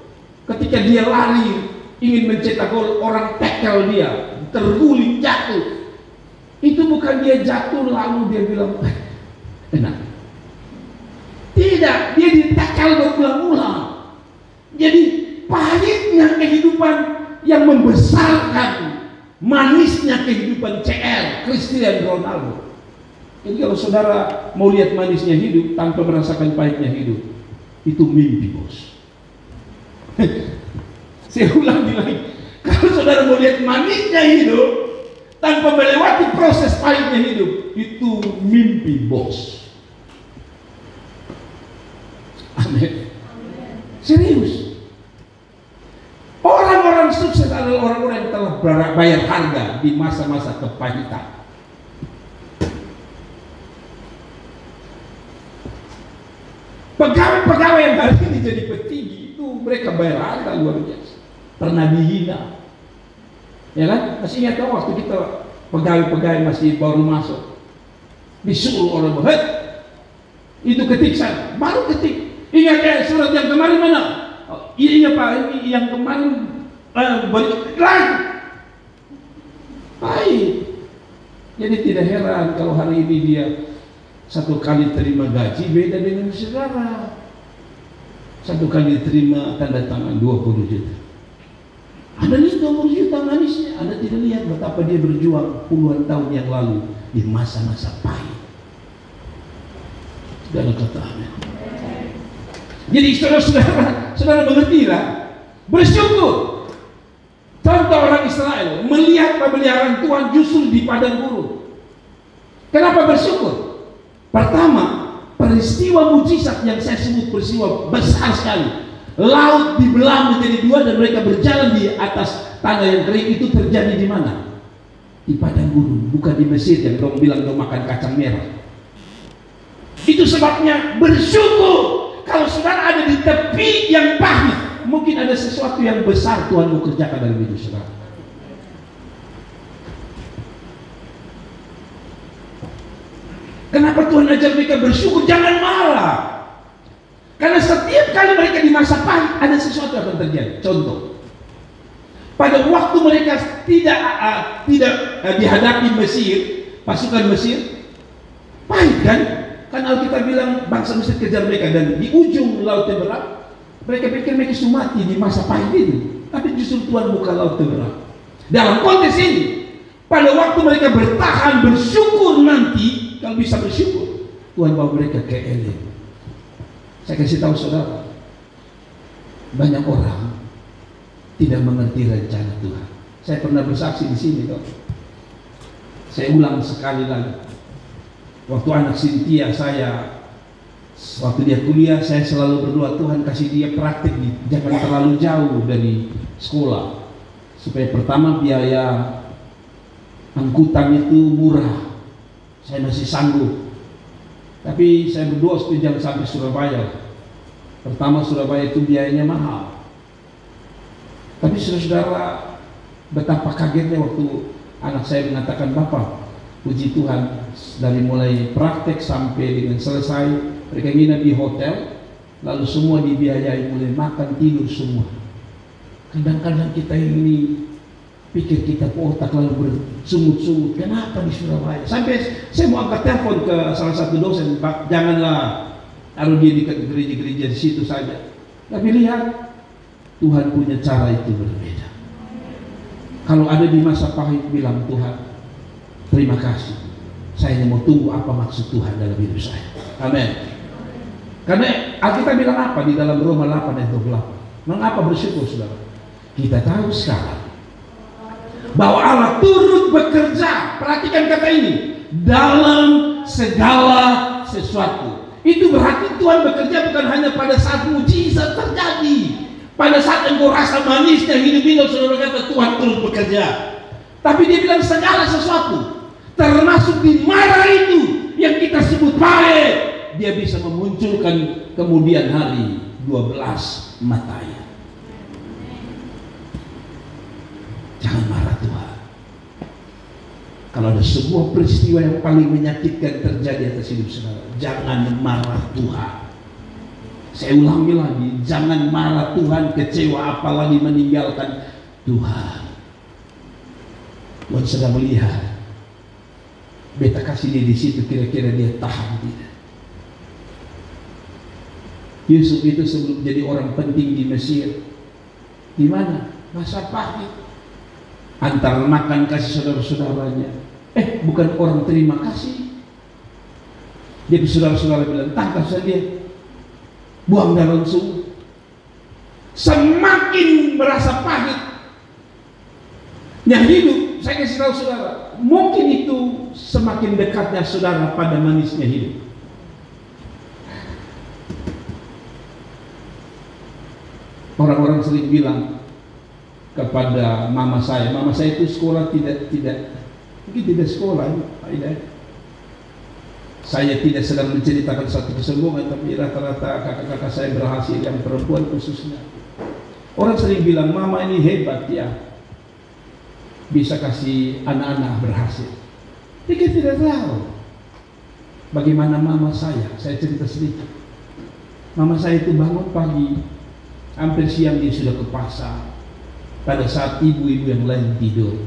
ketika dia lari ingin mencetak gol, orang tackle dia, terguling jatuh. Itu bukan dia jatuh lalu dia bilang enak. Tidak, dia ditackle berulang-ulang. Jadi pahitnya kehidupan yang membesarkan manisnya kehidupan Cristiano Ronaldo. Jadi kalau saudara mau lihat manisnya hidup tanpa merasakan pahitnya hidup, itu mimpi, bos. Saya ulangi lagi, kalau saudara mau lihat manisnya hidup tanpa melewati proses pahitnya hidup, itu mimpi, bos. Amin. Serius. Orang-orang sukses adalah orang-orang yang telah bayar harga di masa-masa kepahitan. Pegawai-pegawai yang hari ini jadi petinggi itu mereka bayar harga luar biasa. Pernah dihina, ya kan? Masih ingat tahu waktu kita pegawai-pegawai masih baru masuk, disuruh orang bahwa itu ketik saya, baru ketik. Ingat ya surat yang kemarin mana? Oh, iya Pak, ini yang kemarin balik lagi. Baik. Jadi tidak heran kalau hari ini dia satu kali terima gaji beda dengan saudara. Satu kali terima tanda tangan 20 juta. Anda lihat 20 juta manisnya, Anda tidak lihat betapa dia berjuang puluhan tahun yang lalu di masa-masa pahit. Dalam kata amin. Jadi saudara mengertilah, bersyukur. Contoh orang Israel melihat pemeliharaan Tuhan justru di padang gurun. Kenapa bersyukur? Pertama, peristiwa mujizat yang saya sebut peristiwa besar sekali. Laut dibelah menjadi dua dan mereka berjalan di atas tanah yang kering, itu terjadi di mana? Di padang gurun, bukan di Mesir yang dong bilang dong makan kacang merah. Itu sebabnya bersyukur. Kalau saudara ada di tepi yang pahit, mungkin ada sesuatu yang besar Tuhan mau kerjakan dalam hidup saudara. Kenapa Tuhan ajar mereka bersyukur? Jangan marah. Karena setiap kali mereka di masa pahit, ada sesuatu yang akan terjadi. Contoh, pada waktu mereka tidak dihadapi Mesir, pasukan Mesir, pahit kan? Kan Alkitab bilang bangsa Mesir kejar mereka, dan di ujung Laut Teberah mereka pikir mereka sudah mati di masa pahit itu, tapi justru Tuhan buka Laut Teberah. Dalam konteks ini, pada waktu mereka bertahan bersyukur, nanti kalau bisa bersyukur, Tuhan bawa mereka ke Elim. Saya kasih tahu saudara, banyak orang tidak mengerti rencana Tuhan. Saya pernah bersaksi di sini kok. Saya ulang sekali lagi. Waktu anak Cynthia saya, waktu dia kuliah, saya selalu berdoa, Tuhan kasih dia praktik, jangan terlalu jauh dari sekolah, supaya pertama biaya angkutan itu murah, saya masih sanggup. Tapi saya berdoa supaya jangan sampai Surabaya. Pertama Surabaya itu biayanya mahal. Tapi saudara, betapa kagetnya waktu anak saya mengatakan, Bapak, puji Tuhan, dari mulai praktek sampai dengan selesai mereka nginap di hotel, lalu semua dibiayai, mulai makan, tidur semua. Kadang-kadang kita ini pikir kita otak lalu bersungut-sungut, kenapa di Surabaya? Sampai saya mau angkat telepon ke salah satu dosen, Pak, janganlah taruh dia di gereja-gereja di situ saja. Tapi lihat, Tuhan punya cara itu berbeda. Kalau ada di masa pahit, bilang Tuhan, terima kasih. Saya hanya mau tunggu apa maksud Tuhan dalam hidup saya. Amin. Karena Alkitab bilang apa di dalam Roma 8 ayat 28? Mengapa bersyukur saudara? Kita tahu sekarang bahwa Allah turut bekerja, perhatikan kata ini, dalam segala sesuatu. Itu berarti Tuhan bekerja bukan hanya pada saat mujizat terjadi, pada saat engkau rasa manisnya hidup ini, saudara kata Tuhan turut bekerja. Tapi dia bilang segala sesuatu, termasuk di mara itu yang kita sebut baik, dia bisa memunculkan kemudian hari 12 matanya. Jangan marah Tuhan. Kalau ada sebuah peristiwa yang paling menyakitkan terjadi atas hidup saudara, jangan marah Tuhan. Saya ulangi lagi, jangan marah Tuhan, kecewa, apalagi meninggalkan Tuhan. Tuhan sedang melihat, beta kasih dia di situ, kira-kira dia tahan tidak. Yusuf itu sebelum jadi orang penting di Mesir, di mana? Masa pahit. Antar makan kasih saudara-saudaranya. Bukan orang terima kasih. Dia saudara-saudara bilang, tangkap saja, buang dalam sumur. Semakin merasa pahit yang hidup, saya kasih tahu saudara, mungkin itu semakin dekatnya saudara pada manisnya hidup. Orang-orang sering bilang kepada mama saya itu sekolah mungkin tidak sekolah, saya tidak sedang menceritakan satu kesombongan, tapi rata-rata kakak-kakak saya berhasil, yang perempuan khususnya. Orang sering bilang, mama ini hebat ya, bisa kasih anak-anak berhasil. Kita tidak tahu bagaimana mama saya cerita sedikit. Mama saya itu bangun pagi, hampir siang dia sudah ke pasar, pada saat ibu-ibu yang lain tidur.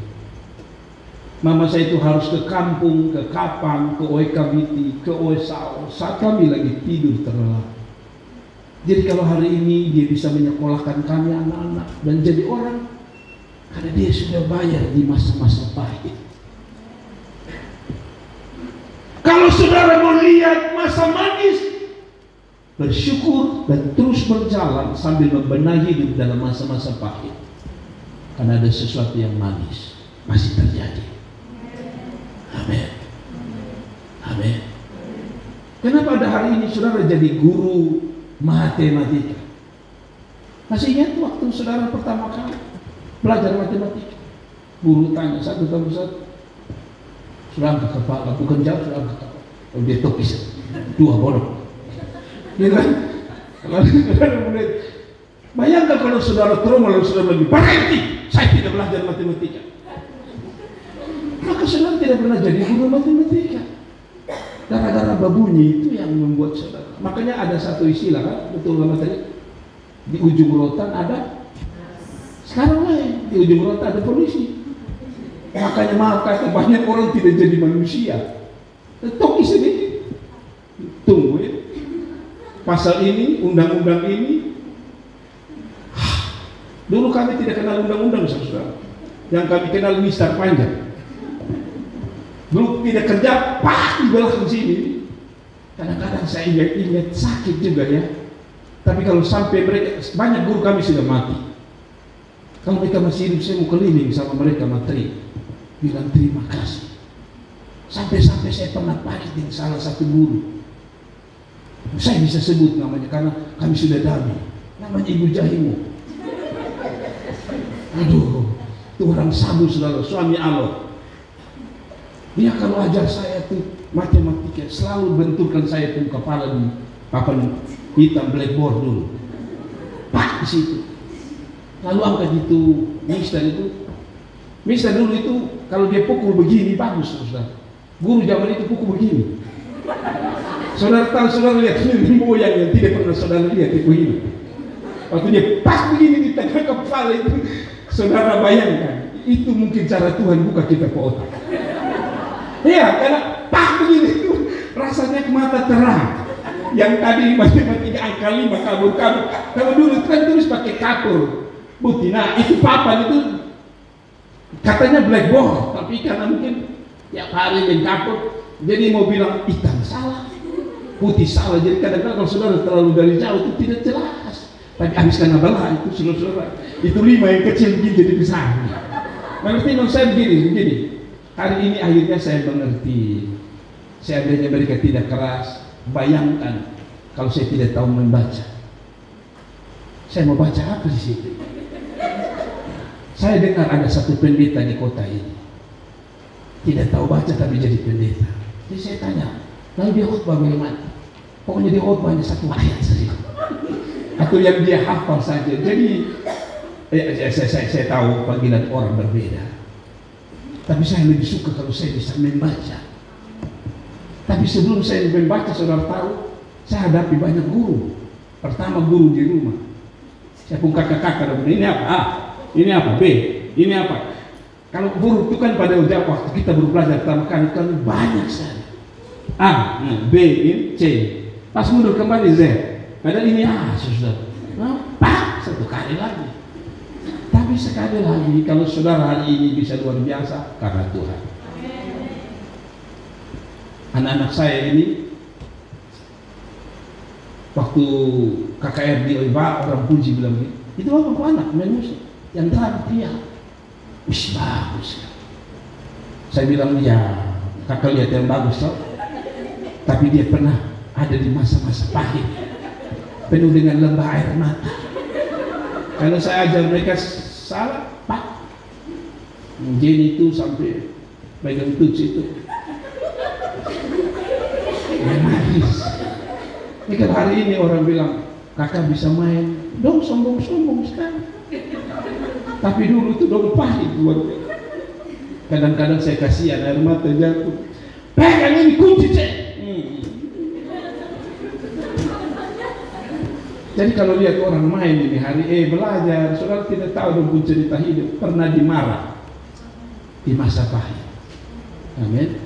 Mama saya itu harus ke kampung, ke Kapang, ke Oekabiti, ke Oesau, saat kami lagi tidur terlelap. Jadi kalau hari ini dia bisa menyekolahkan kami anak-anak dan jadi orang, karena dia sudah bayar di masa-masa pahit. Kalau saudara mau lihat masa manis, bersyukur dan terus berjalan sambil membenahi hidup dalam masa-masa pahit. Karena ada sesuatu yang manis masih terjadi. Amin. Amin. Kenapa pada hari ini saudara jadi guru matematika? Masih ingat waktu saudara pertama kali belajar matematika? Guru tanya satu tambah satu, saudara angkat kepala, bukan jawab, saudara angkat kepala. Kalau dia topis, dua bodoh. Gitu kan? Kalau saudara mulai, bayangkan kalau saudara trauma, lalu saudara lagi berhenti, saya tidak belajar matematika. Maka saudara tidak pernah jadi guru matematika. Gara-gara babunyi itu yang membuat saudara. Makanya ada satu istilah kan, betul nggak tadi? Di ujung rotan ada. Sekarang lah di ujung rotan ada polisi. Makanya maaf kata banyak orang tidak jadi manusia. Toki sedikit. Tunggu ya. Pasal ini, undang-undang ini. Dulu kami tidak kenal undang-undang saudara. Yang kami kenal mistar panjang. Dulu tidak kerja, di belakang sini. Kadang-kadang saya ingat sakit juga ya. Tapi kalau sampai mereka, banyak guru kami sudah mati. Kalau mereka masih hidup, saya mau keliling sama mereka materi, bilang terima kasih. Sampai-sampai saya pernah pahit dengan salah satu guru. Saya bisa sebut namanya karena kami sudah damai. Namanya Ibu Jahimu. Aduh, itu orang sabu saudara, suami Allah. Dia kalau ajar saya tuh matematika selalu benturkan saya tuh kepala di papan hitam blackboard dulu. Pak di situ. Lalu angkat itu Mister dulu itu kalau dia pukul begini bagus saudara. Guru zaman itu pukul begini. Saudara tahu, saudara lihat ini moyang yang tidak pernah saudara lihat itu ini. Waktu dia pas begini di tengah kepala itu, saudara bayangkan itu mungkin cara Tuhan buka kita ke otak. Iya, karena pak begini itu rasanya ke mata terang. Yang tadi matematika angka 5 kabur-kabur. Kalau dulu kan tulis pakai kapur. Bukti, nah itu papan itu katanya blackboard, tapi karena mungkin tiap hari main kapur, jadi mau bilang hitam salah. putih salah. Jadi kadang-kadang kalau saudara terlalu dari jauh itu tidak jelas. Tapi habis karena belah itu saudara, itu 5 yang kecil begini jadi besar. Mengerti maksud saya begini. Hari ini akhirnya saya mengerti. Seandainya mereka tidak keras, bayangkan kalau saya tidak tahu membaca. Saya mau baca apa di situ? Saya dengar ada satu pendeta di kota ini, tidak tahu baca tapi jadi pendeta. Jadi saya tanya, lalu dia khotbah bagaimana? Pokoknya dia khotbah hanya 1 ayat saja, atau yang dia hafal saja. Jadi saya tahu panggilan orang berbeda, tapi saya lebih suka kalau saya bisa membaca. Tapi sebelum saya membaca, saudara tahu, saya hadapi banyak guru. Pertama guru di rumah, saya pun kakak-kakak, ini apa? A, ini apa? B, ini apa? Kalau guru itu kan pada waktu kita baru belajar pertama kali kan banyak sekali. A, B, C. Pas mundur kembali Z. Padahal ini A, saudara. Pak, 1 kali lagi. Tapi sekali lagi, kalau saudara hari ini bisa luar biasa karena Tuhan. Anak-anak saya ini waktu KKR di Oiba, orang puji bilang gitu, itu apa anak main musik yang terang dia, wis bagus. Saya bilang ya kakak lihat yang bagus toh, tapi dia pernah ada di masa-masa pahit, penuh dengan lembah air mata. Kalau saya ajar mereka salah, Pak, Jenny itu sampai pegang tuts itu. Nangis. Ini kan hari ini orang bilang kakak bisa main, dong sombong-sombong sekarang. Tapi dulu itu dong pahit buat. Kadang-kadang saya kasihan air mata jatuh. Pegang ini kunci cek. Jadi kalau lihat orang main ini hari belajar, saudara tidak tahu dong pun cerita hidup pernah dimarah di masa pahit. Amin.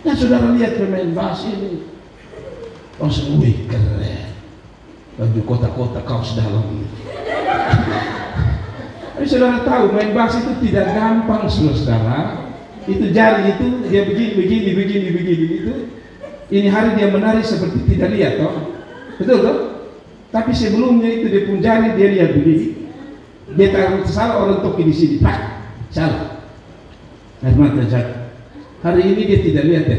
Nah saudara lihat pemain bass ini langsung keren, baju kotak-kotak kaos dalam. Tapi saudara tahu main bass itu tidak gampang saudara. Itu jari itu dia begini itu. Ini hari dia menari seperti tidak lihat toh, betul toh? Tapi sebelumnya itu dia pun jari dia lihat begini. Dia taruh salah orang toki di sini, pak, salah. Air mata jatuh. Hari ini dia tidak lihat ya,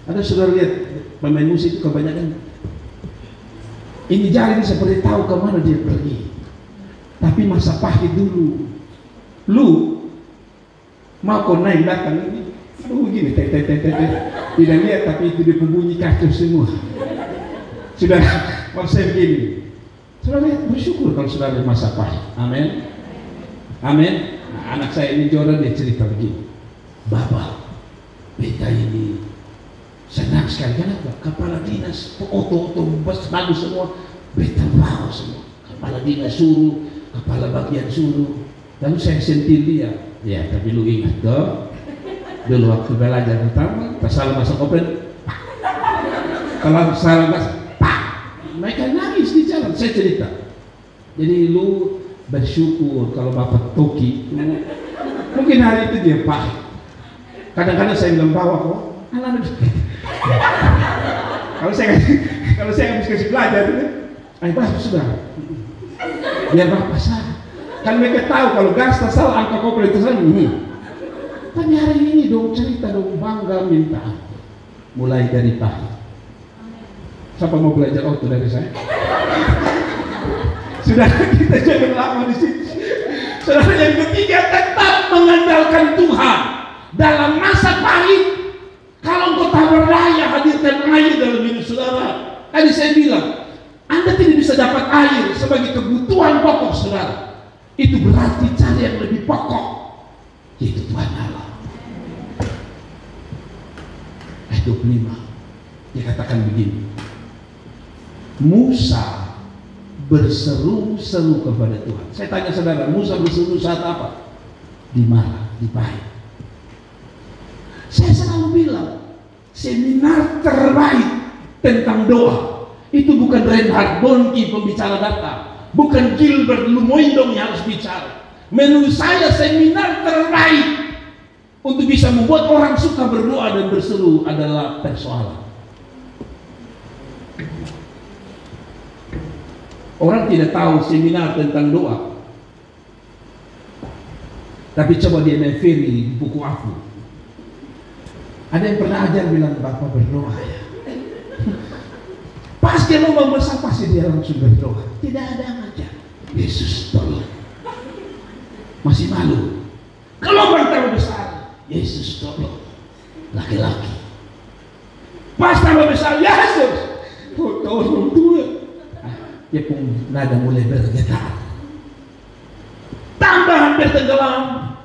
ada saudara lihat pemain musik itu kebanyakan ini jari seperti tahu kemana dia pergi. Tapi masa pahit dulu, lu mau kau naik belakang ini, begini, tidak lihat tapi itu dia pembunyi kacau semua. Sudah, kalau saya begini, saudara lihat bersyukur kalau saudara lihat masa pahit. Amin, amin. Nah, anak saya ini Jordan dia cerita begini. Bapak, beta ini senang sekali. Kenapa? Kepala dinas, oto bagus semua, beta mau semua. Kepala dinas suruh, kepala bagian suruh. Lalu saya sentil dia. Ya, tapi lu ingat toh, dulu waktu belajar pertama, pas salah masuk open, kalau salah masuk, mereka nangis di jalan. Saya cerita. Jadi lu bersyukur kalau bapak toki. Mungkin hari itu dia pahit. Kadang-kadang saya bilang bawa kok, kalau saya habis kasih belajar itu, ayo bapak sudah, biar bapak salah. Kan mereka tahu kalau gas tak salah angka kopel itu saja. Tapi hari ini dong cerita dong bangga minta, mulai dari pahit. Siapa mau belajar auto dari saya? Sudah kita jangan lama di situ. Saudara yang ketiga, tetap mengandalkan Tuhan. Dalam masa pahit, kalau engkau tak berdaya, hadirkan air dalam hidup saudara. Tadi saya bilang, Anda tidak bisa dapat air sebagai kebutuhan pokok saudara. Itu berarti cari yang lebih pokok, yaitu Tuhan Allah. Ayat 25, dia katakan begini, Musa berseru-seru kepada Tuhan. Saya tanya saudara, Musa berseru saat apa? Di marah, di pahit. Saya selalu bilang, seminar terbaik tentang doa itu bukan Reinhard Bonnke pembicara data, bukan Gilbert Lumoindong yang harus bicara. Menurut saya seminar terbaik untuk bisa membuat orang suka berdoa dan berseru adalah persoalan. Orang tidak tahu seminar tentang doa, tapi coba dia neveri buku aku. Ada yang pernah ajar bilang, Bapak berdoa ya. Pas dia lomba besar pasti dia langsung berdoa. Tidak ada yang ajar. Yesus tolong. Masih malu. Gelombang tambah besar, Yesus tolong. Laki-laki. Pas tambah besar, Yesus tolong Tuhan. Dia pun nada mulai bergetar. Tambah hampir tenggelam.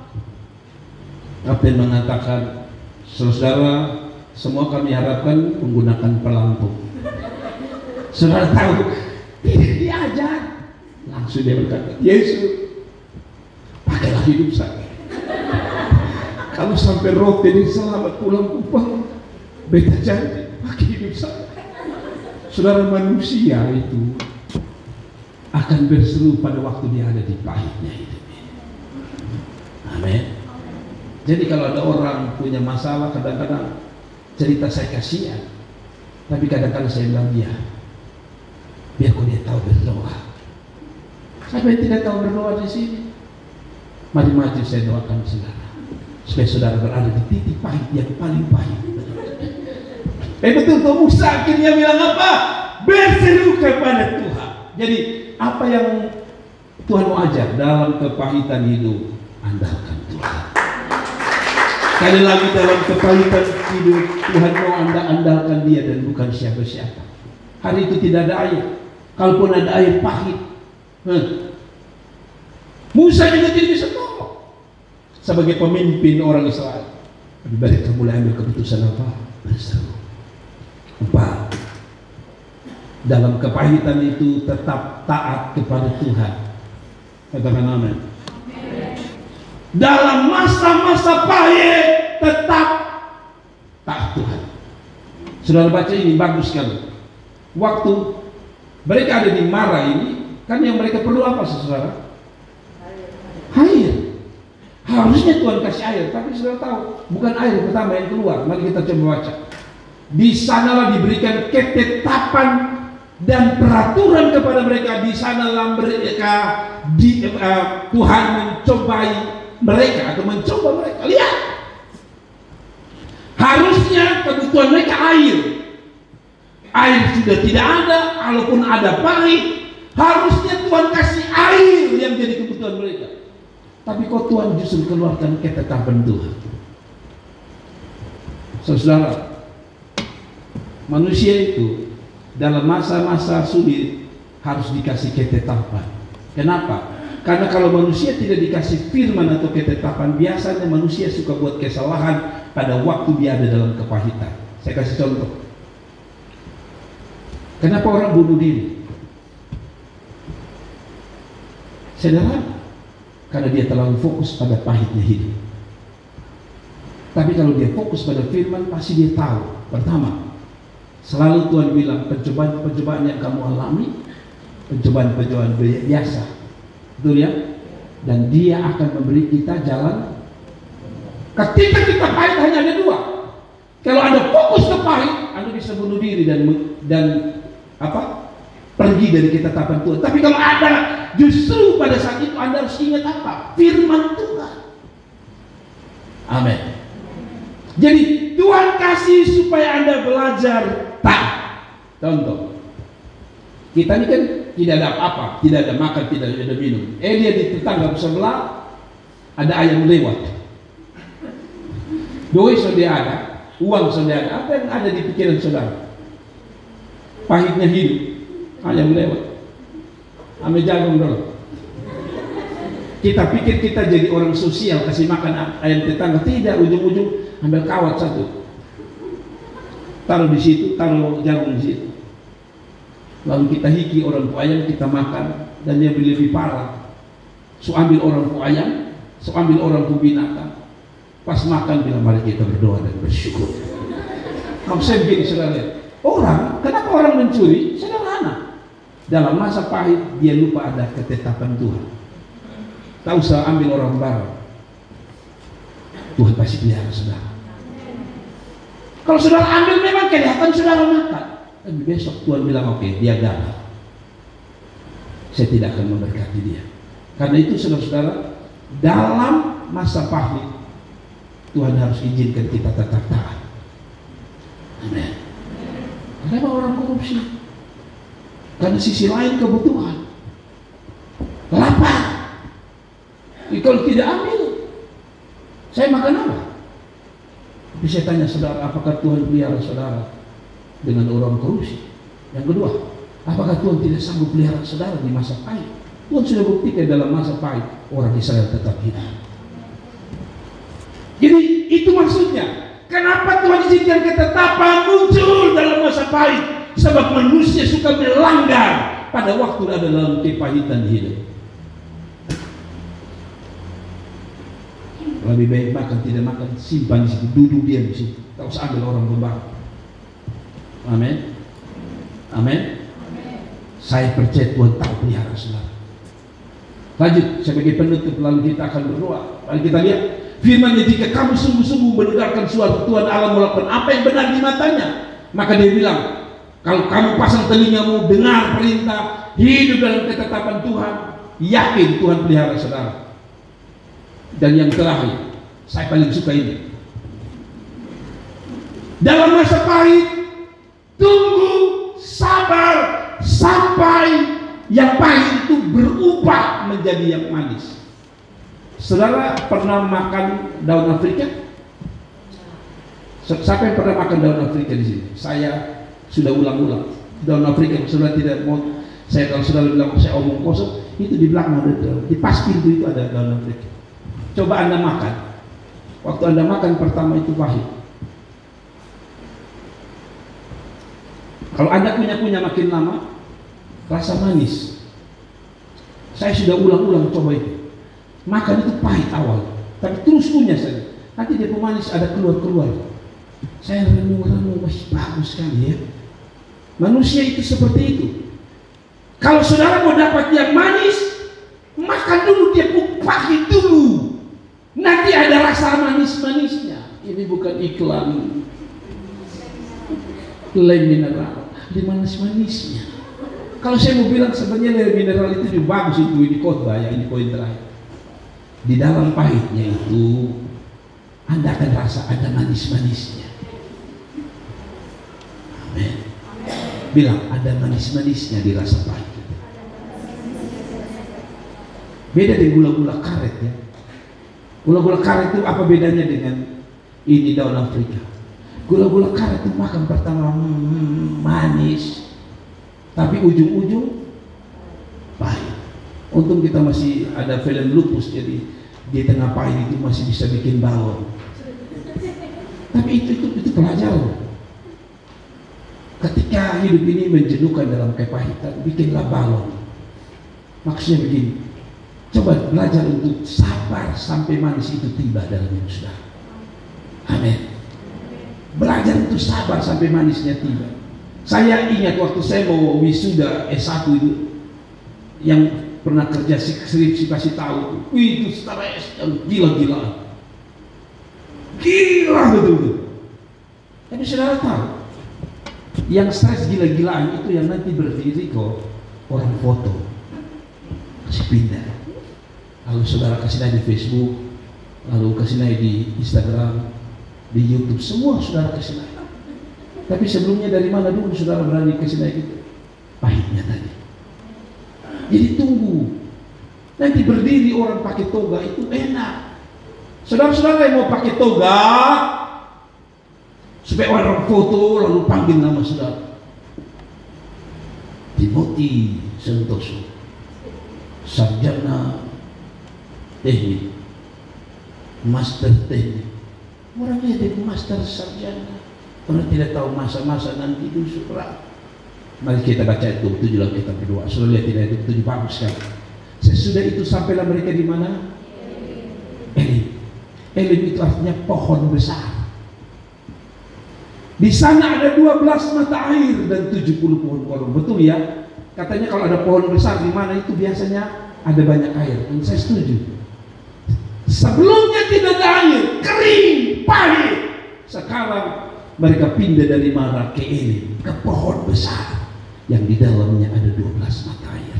Kapten mengatakan, saudara, semua kami harapkan menggunakan pelampung. Saudara tahu, tidak diajar. Langsung dia berkata, Yesus, pakailah hidup saya. Kalau sampai roh ini selamat pulang kupang, beta janji pakai hidup saya. Saudara, manusia itu akan berseru pada waktu dia ada di pahitnya hidup ini. Amin. Jadi kalau ada orang punya masalah, kadang-kadang cerita saya kasihan, tapi kadang-kadang saya bilang biar kau dia tahu berdoa. Siapa yang tidak tahu berdoa di sini? Mari maju, saya doakan saudara, supaya saudara berada di titik pahit yang paling pahit. Betul tuh, Musa akhirnya bilang apa? Berseru kepada Tuhan. Jadi apa yang Tuhan mau ajar dalam kepahitan hidup, andalkan Tuhan. Sekali lagi, dalam kepahitan hidup, Tuhan mau Anda andalkan Dia dan bukan siapa-siapa. Hari itu tidak ada air. Kalaupun ada air pahit, Musa juga tidak bisa tolong. Sebagai pemimpin orang Israel, lebih baik kamu mulai ambil keputusan apa? Berseru. 4. Dalam kepahitan itu tetap taat kepada Tuhan. Katakan amin. Dalam masa-masa pahit tetap taat Tuhan. Saudara baca ini bagus sekali. Waktu mereka ada di Mara ini, kan yang mereka perlu apa saudara? Air. Harusnya Tuhan kasih air, tapi saudara tahu, bukan air pertama yang keluar. Mari kita coba baca. Di sanalah diberikan ketetapan dan peraturan kepada mereka. Di sanalah mereka Tuhan mencobai mereka atau mencoba mereka. Lihat, harusnya kebutuhan mereka air. Air sudah tidak ada, walaupun ada pahit, harusnya Tuhan kasih air yang jadi kebutuhan mereka. Tapi kok Tuhan justru keluarkan ketetapan Tuhan. Saudara, manusia itu dalam masa-masa sulit harus dikasih ketetapan. Kenapa? Karena kalau manusia tidak dikasih firman atau ketetapan, biasanya manusia suka buat kesalahan pada waktu dia ada dalam kepahitan. Saya kasih contoh. Kenapa orang bunuh diri? Sederhana, karena dia terlalu fokus pada pahitnya hidup. Tapi kalau dia fokus pada firman, pasti dia tahu. Pertama, selalu Tuhan bilang, pencobaan-pencobaan yang kamu alami, pencobaan-pencobaan biasa, betul ya? Dan Dia akan memberi kita jalan. Ketika kita pahit hanya ada 2. Kalau Anda fokus ke pahit, Anda bisa bunuh diri dan pergi dari ketetapan Tuhan. Tapi kalau Anda justru pada saat itu Anda harus ingat apa? Firman Tuhan. Amin. Jadi Tuhan kasih supaya Anda belajar taat. Contoh, kita ini kan tidak ada apa-apa, tidak ada makan, tidak ada minum. Dia di tetangga sebelah ada ayam lewat. Duit sudah ada, uang sudah ada. Apa yang ada di pikiran saudara? Pahitnya hidup, ayam lewat. Ame jagung dulu. Kita pikir kita jadi orang sosial, kasih makan ayam tetangga. Tidak, ujung-ujung ambil kawat satu, taruh di situ, taruh jagung di situ. Lalu kita hiki orang tua ayam, kita makan, dan dia lebih parah. So ambil orang tua ayam, so ambil orang tua binatang. Pas makan bilang mari kita berdoa dan bersyukur. Kamu saya begini saudara, kenapa orang mencuri? Sederhana. Dalam masa pahit dia lupa ada ketetapan Tuhan. Tak usah ambil orang baru, Tuhan pasti pelihara saudara. Kalau saudara ambil memang kelihatan saudara makan, tapi besok Tuhan bilang oke, dia gagal. saya tidak akan memberkati dia. Karena itu saudara-saudara, dalam masa pahit Tuhan harus izinkan kita tetap taat. Amin. Kenapa orang korupsi? Karena sisi lain kebutuhan, lapar. Kalau tidak ambil, saya makan apa? Tapi saya tanya saudara, apakah Tuhan pelihara saudara dengan orang korupsi? Yang kedua, apakah Tuhan tidak sanggup pelihara saudara di masa pahit? Tuhan sudah buktikan dalam masa pahit orang Israel tetap hidup. Jadi itu maksudnya, kenapa Tuhan izinkan ketetapan muncul dalam masa pahit? Sebab manusia suka melanggar pada waktu ada dalam kepahitan hidup. Lebih baik makan tidak makan, simpan di situ, duduk dia di situ. Tak usah ambil orang pembawa. Amin. Amin. Saya percaya Tuhan tahu pelihara saudara. Lanjut sebagai penutup, lalu kita akan berdoa. Lalu kita lihat firman-Nya, jika kamu sungguh-sungguh mendengarkan suara Tuhan Allah melakukan apa yang benar di matanya, maka dia bilang, kalau kamu pasang telingamu dengar perintah, hidup dalam ketetapan Tuhan, yakin Tuhan pelihara saudara. Dan yang terakhir, saya paling suka ini. Dalam masa pahit, tunggu sabar sampai yang pahit itu berubah menjadi yang manis. Saudara pernah makan daun Afrika? Siapa yang pernah makan daun Afrika di sini? Saya sudah ulang-ulang. Daun Afrika, saudara tidak mau. Saya kalau saudara bilang saya omong kosong, itu di belakang ada, di pas pintu itu ada daun Afrika. Coba Anda makan. Waktu Anda makan pertama itu pahit. Kalau Anda kunyah-kunyah makin lama, rasa manis. Saya sudah ulang-ulang coba itu. Makan itu pahit awal, tapi terus kunyah saja. Nanti dia pemanis ada keluar-keluar. Saya renung-renung, masih bagus sekali ya. Manusia itu seperti itu. Kalau saudara mau dapat yang manis, makan dulu dia pahit dulu. Nanti ada rasa manis-manisnya. Ini bukan iklan lem mineral, di manis-manisnya. Kalau saya mau bilang sebenarnya lem mineral itu juga bagus, itu di khotbah ya, ini poin terakhir. Di dalam pahitnya itu Anda akan rasa ada manis-manisnya. Amin. Bilang ada manis-manisnya di rasa pahit. Beda dengan gula-gula karet ya. Gula-gula karet itu apa bedanya dengan ini daun Afrika? Gula-gula karet itu makan pertama manis, tapi ujung-ujung pahit. Untung kita masih ada film lupus, jadi di tengah pahit itu masih bisa bikin balon. Tapi itu pelajaran. Ketika hidup ini menjenuhkan dalam kepahitan, bikinlah balon. Maksudnya begini, coba belajar untuk sabar sampai manis itu tiba dalam hidup saudara. Amin. Belajar untuk sabar sampai manisnya tiba. Saya ingat waktu saya mau wisuda S1 itu, yang pernah kerja skripsi kasih tahu itu stres, gila-gilaan. Gila betul-betul. Tapi saudara tahu, yang stres gila-gilaan itu yang nanti berdiri kok orang foto, kasih pindah. Lalu saudara kasih naik di Facebook, lalu kasih naik di Instagram, di YouTube, semua saudara kasih naik. Tapi sebelumnya dari mana dulu saudara berani kasih naik itu? Pahitnya tadi. Jadi tunggu. Nanti berdiri orang pakai toga itu enak. Saudara-saudara yang mau pakai toga, supaya orang foto lalu panggil nama saudara. Timothy Santoso, sarjana teknik, master teknik. Orangnya jadi master sarjana. Orang tidak tahu masa-masa nanti itu syukur. Mari kita baca itu 7 dalam kitab kedua. Sudah lihat tidak itu 7 bagus kan? Sesudah itu sampailah mereka di mana? Elim. Elim itu artinya pohon besar. Di sana ada 12 mata air dan 70 pohon korong. Betul ya? Katanya kalau ada pohon besar di mana itu biasanya ada banyak air. Dan saya setuju. Sebelumnya tidak ada air, kering, pahit. Sekarang mereka pindah dari Mara ke Elim, ke pohon besar yang di dalamnya ada 12 mata air.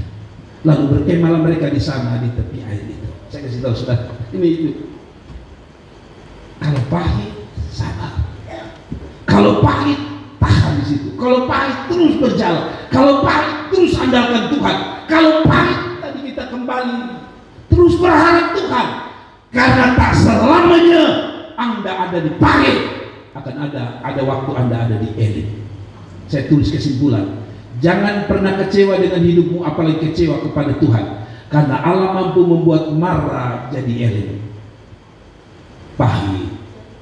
lalu berkemahlah mereka di sana di tepi air itu. Saya kasih tahu saudara, ini itu. Kalau pahit, sabar. Kalau pahit, tahan di situ. Kalau pahit, terus berjalan. Kalau pahit, terus andalkan Tuhan. Kalau pahit, tadi kita kembali terus berharap Tuhan. Karena tak selamanya Anda ada di pahit, akan ada waktu Anda ada di elit. Saya tulis kesimpulan, jangan pernah kecewa dengan hidupmu, apalagi kecewa kepada Tuhan, karena Allah mampu membuat marah jadi elit, pahit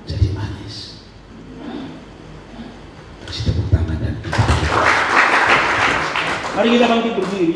jadi manis. Kasih tepuk tangan dan mari kita bangkit berdiri.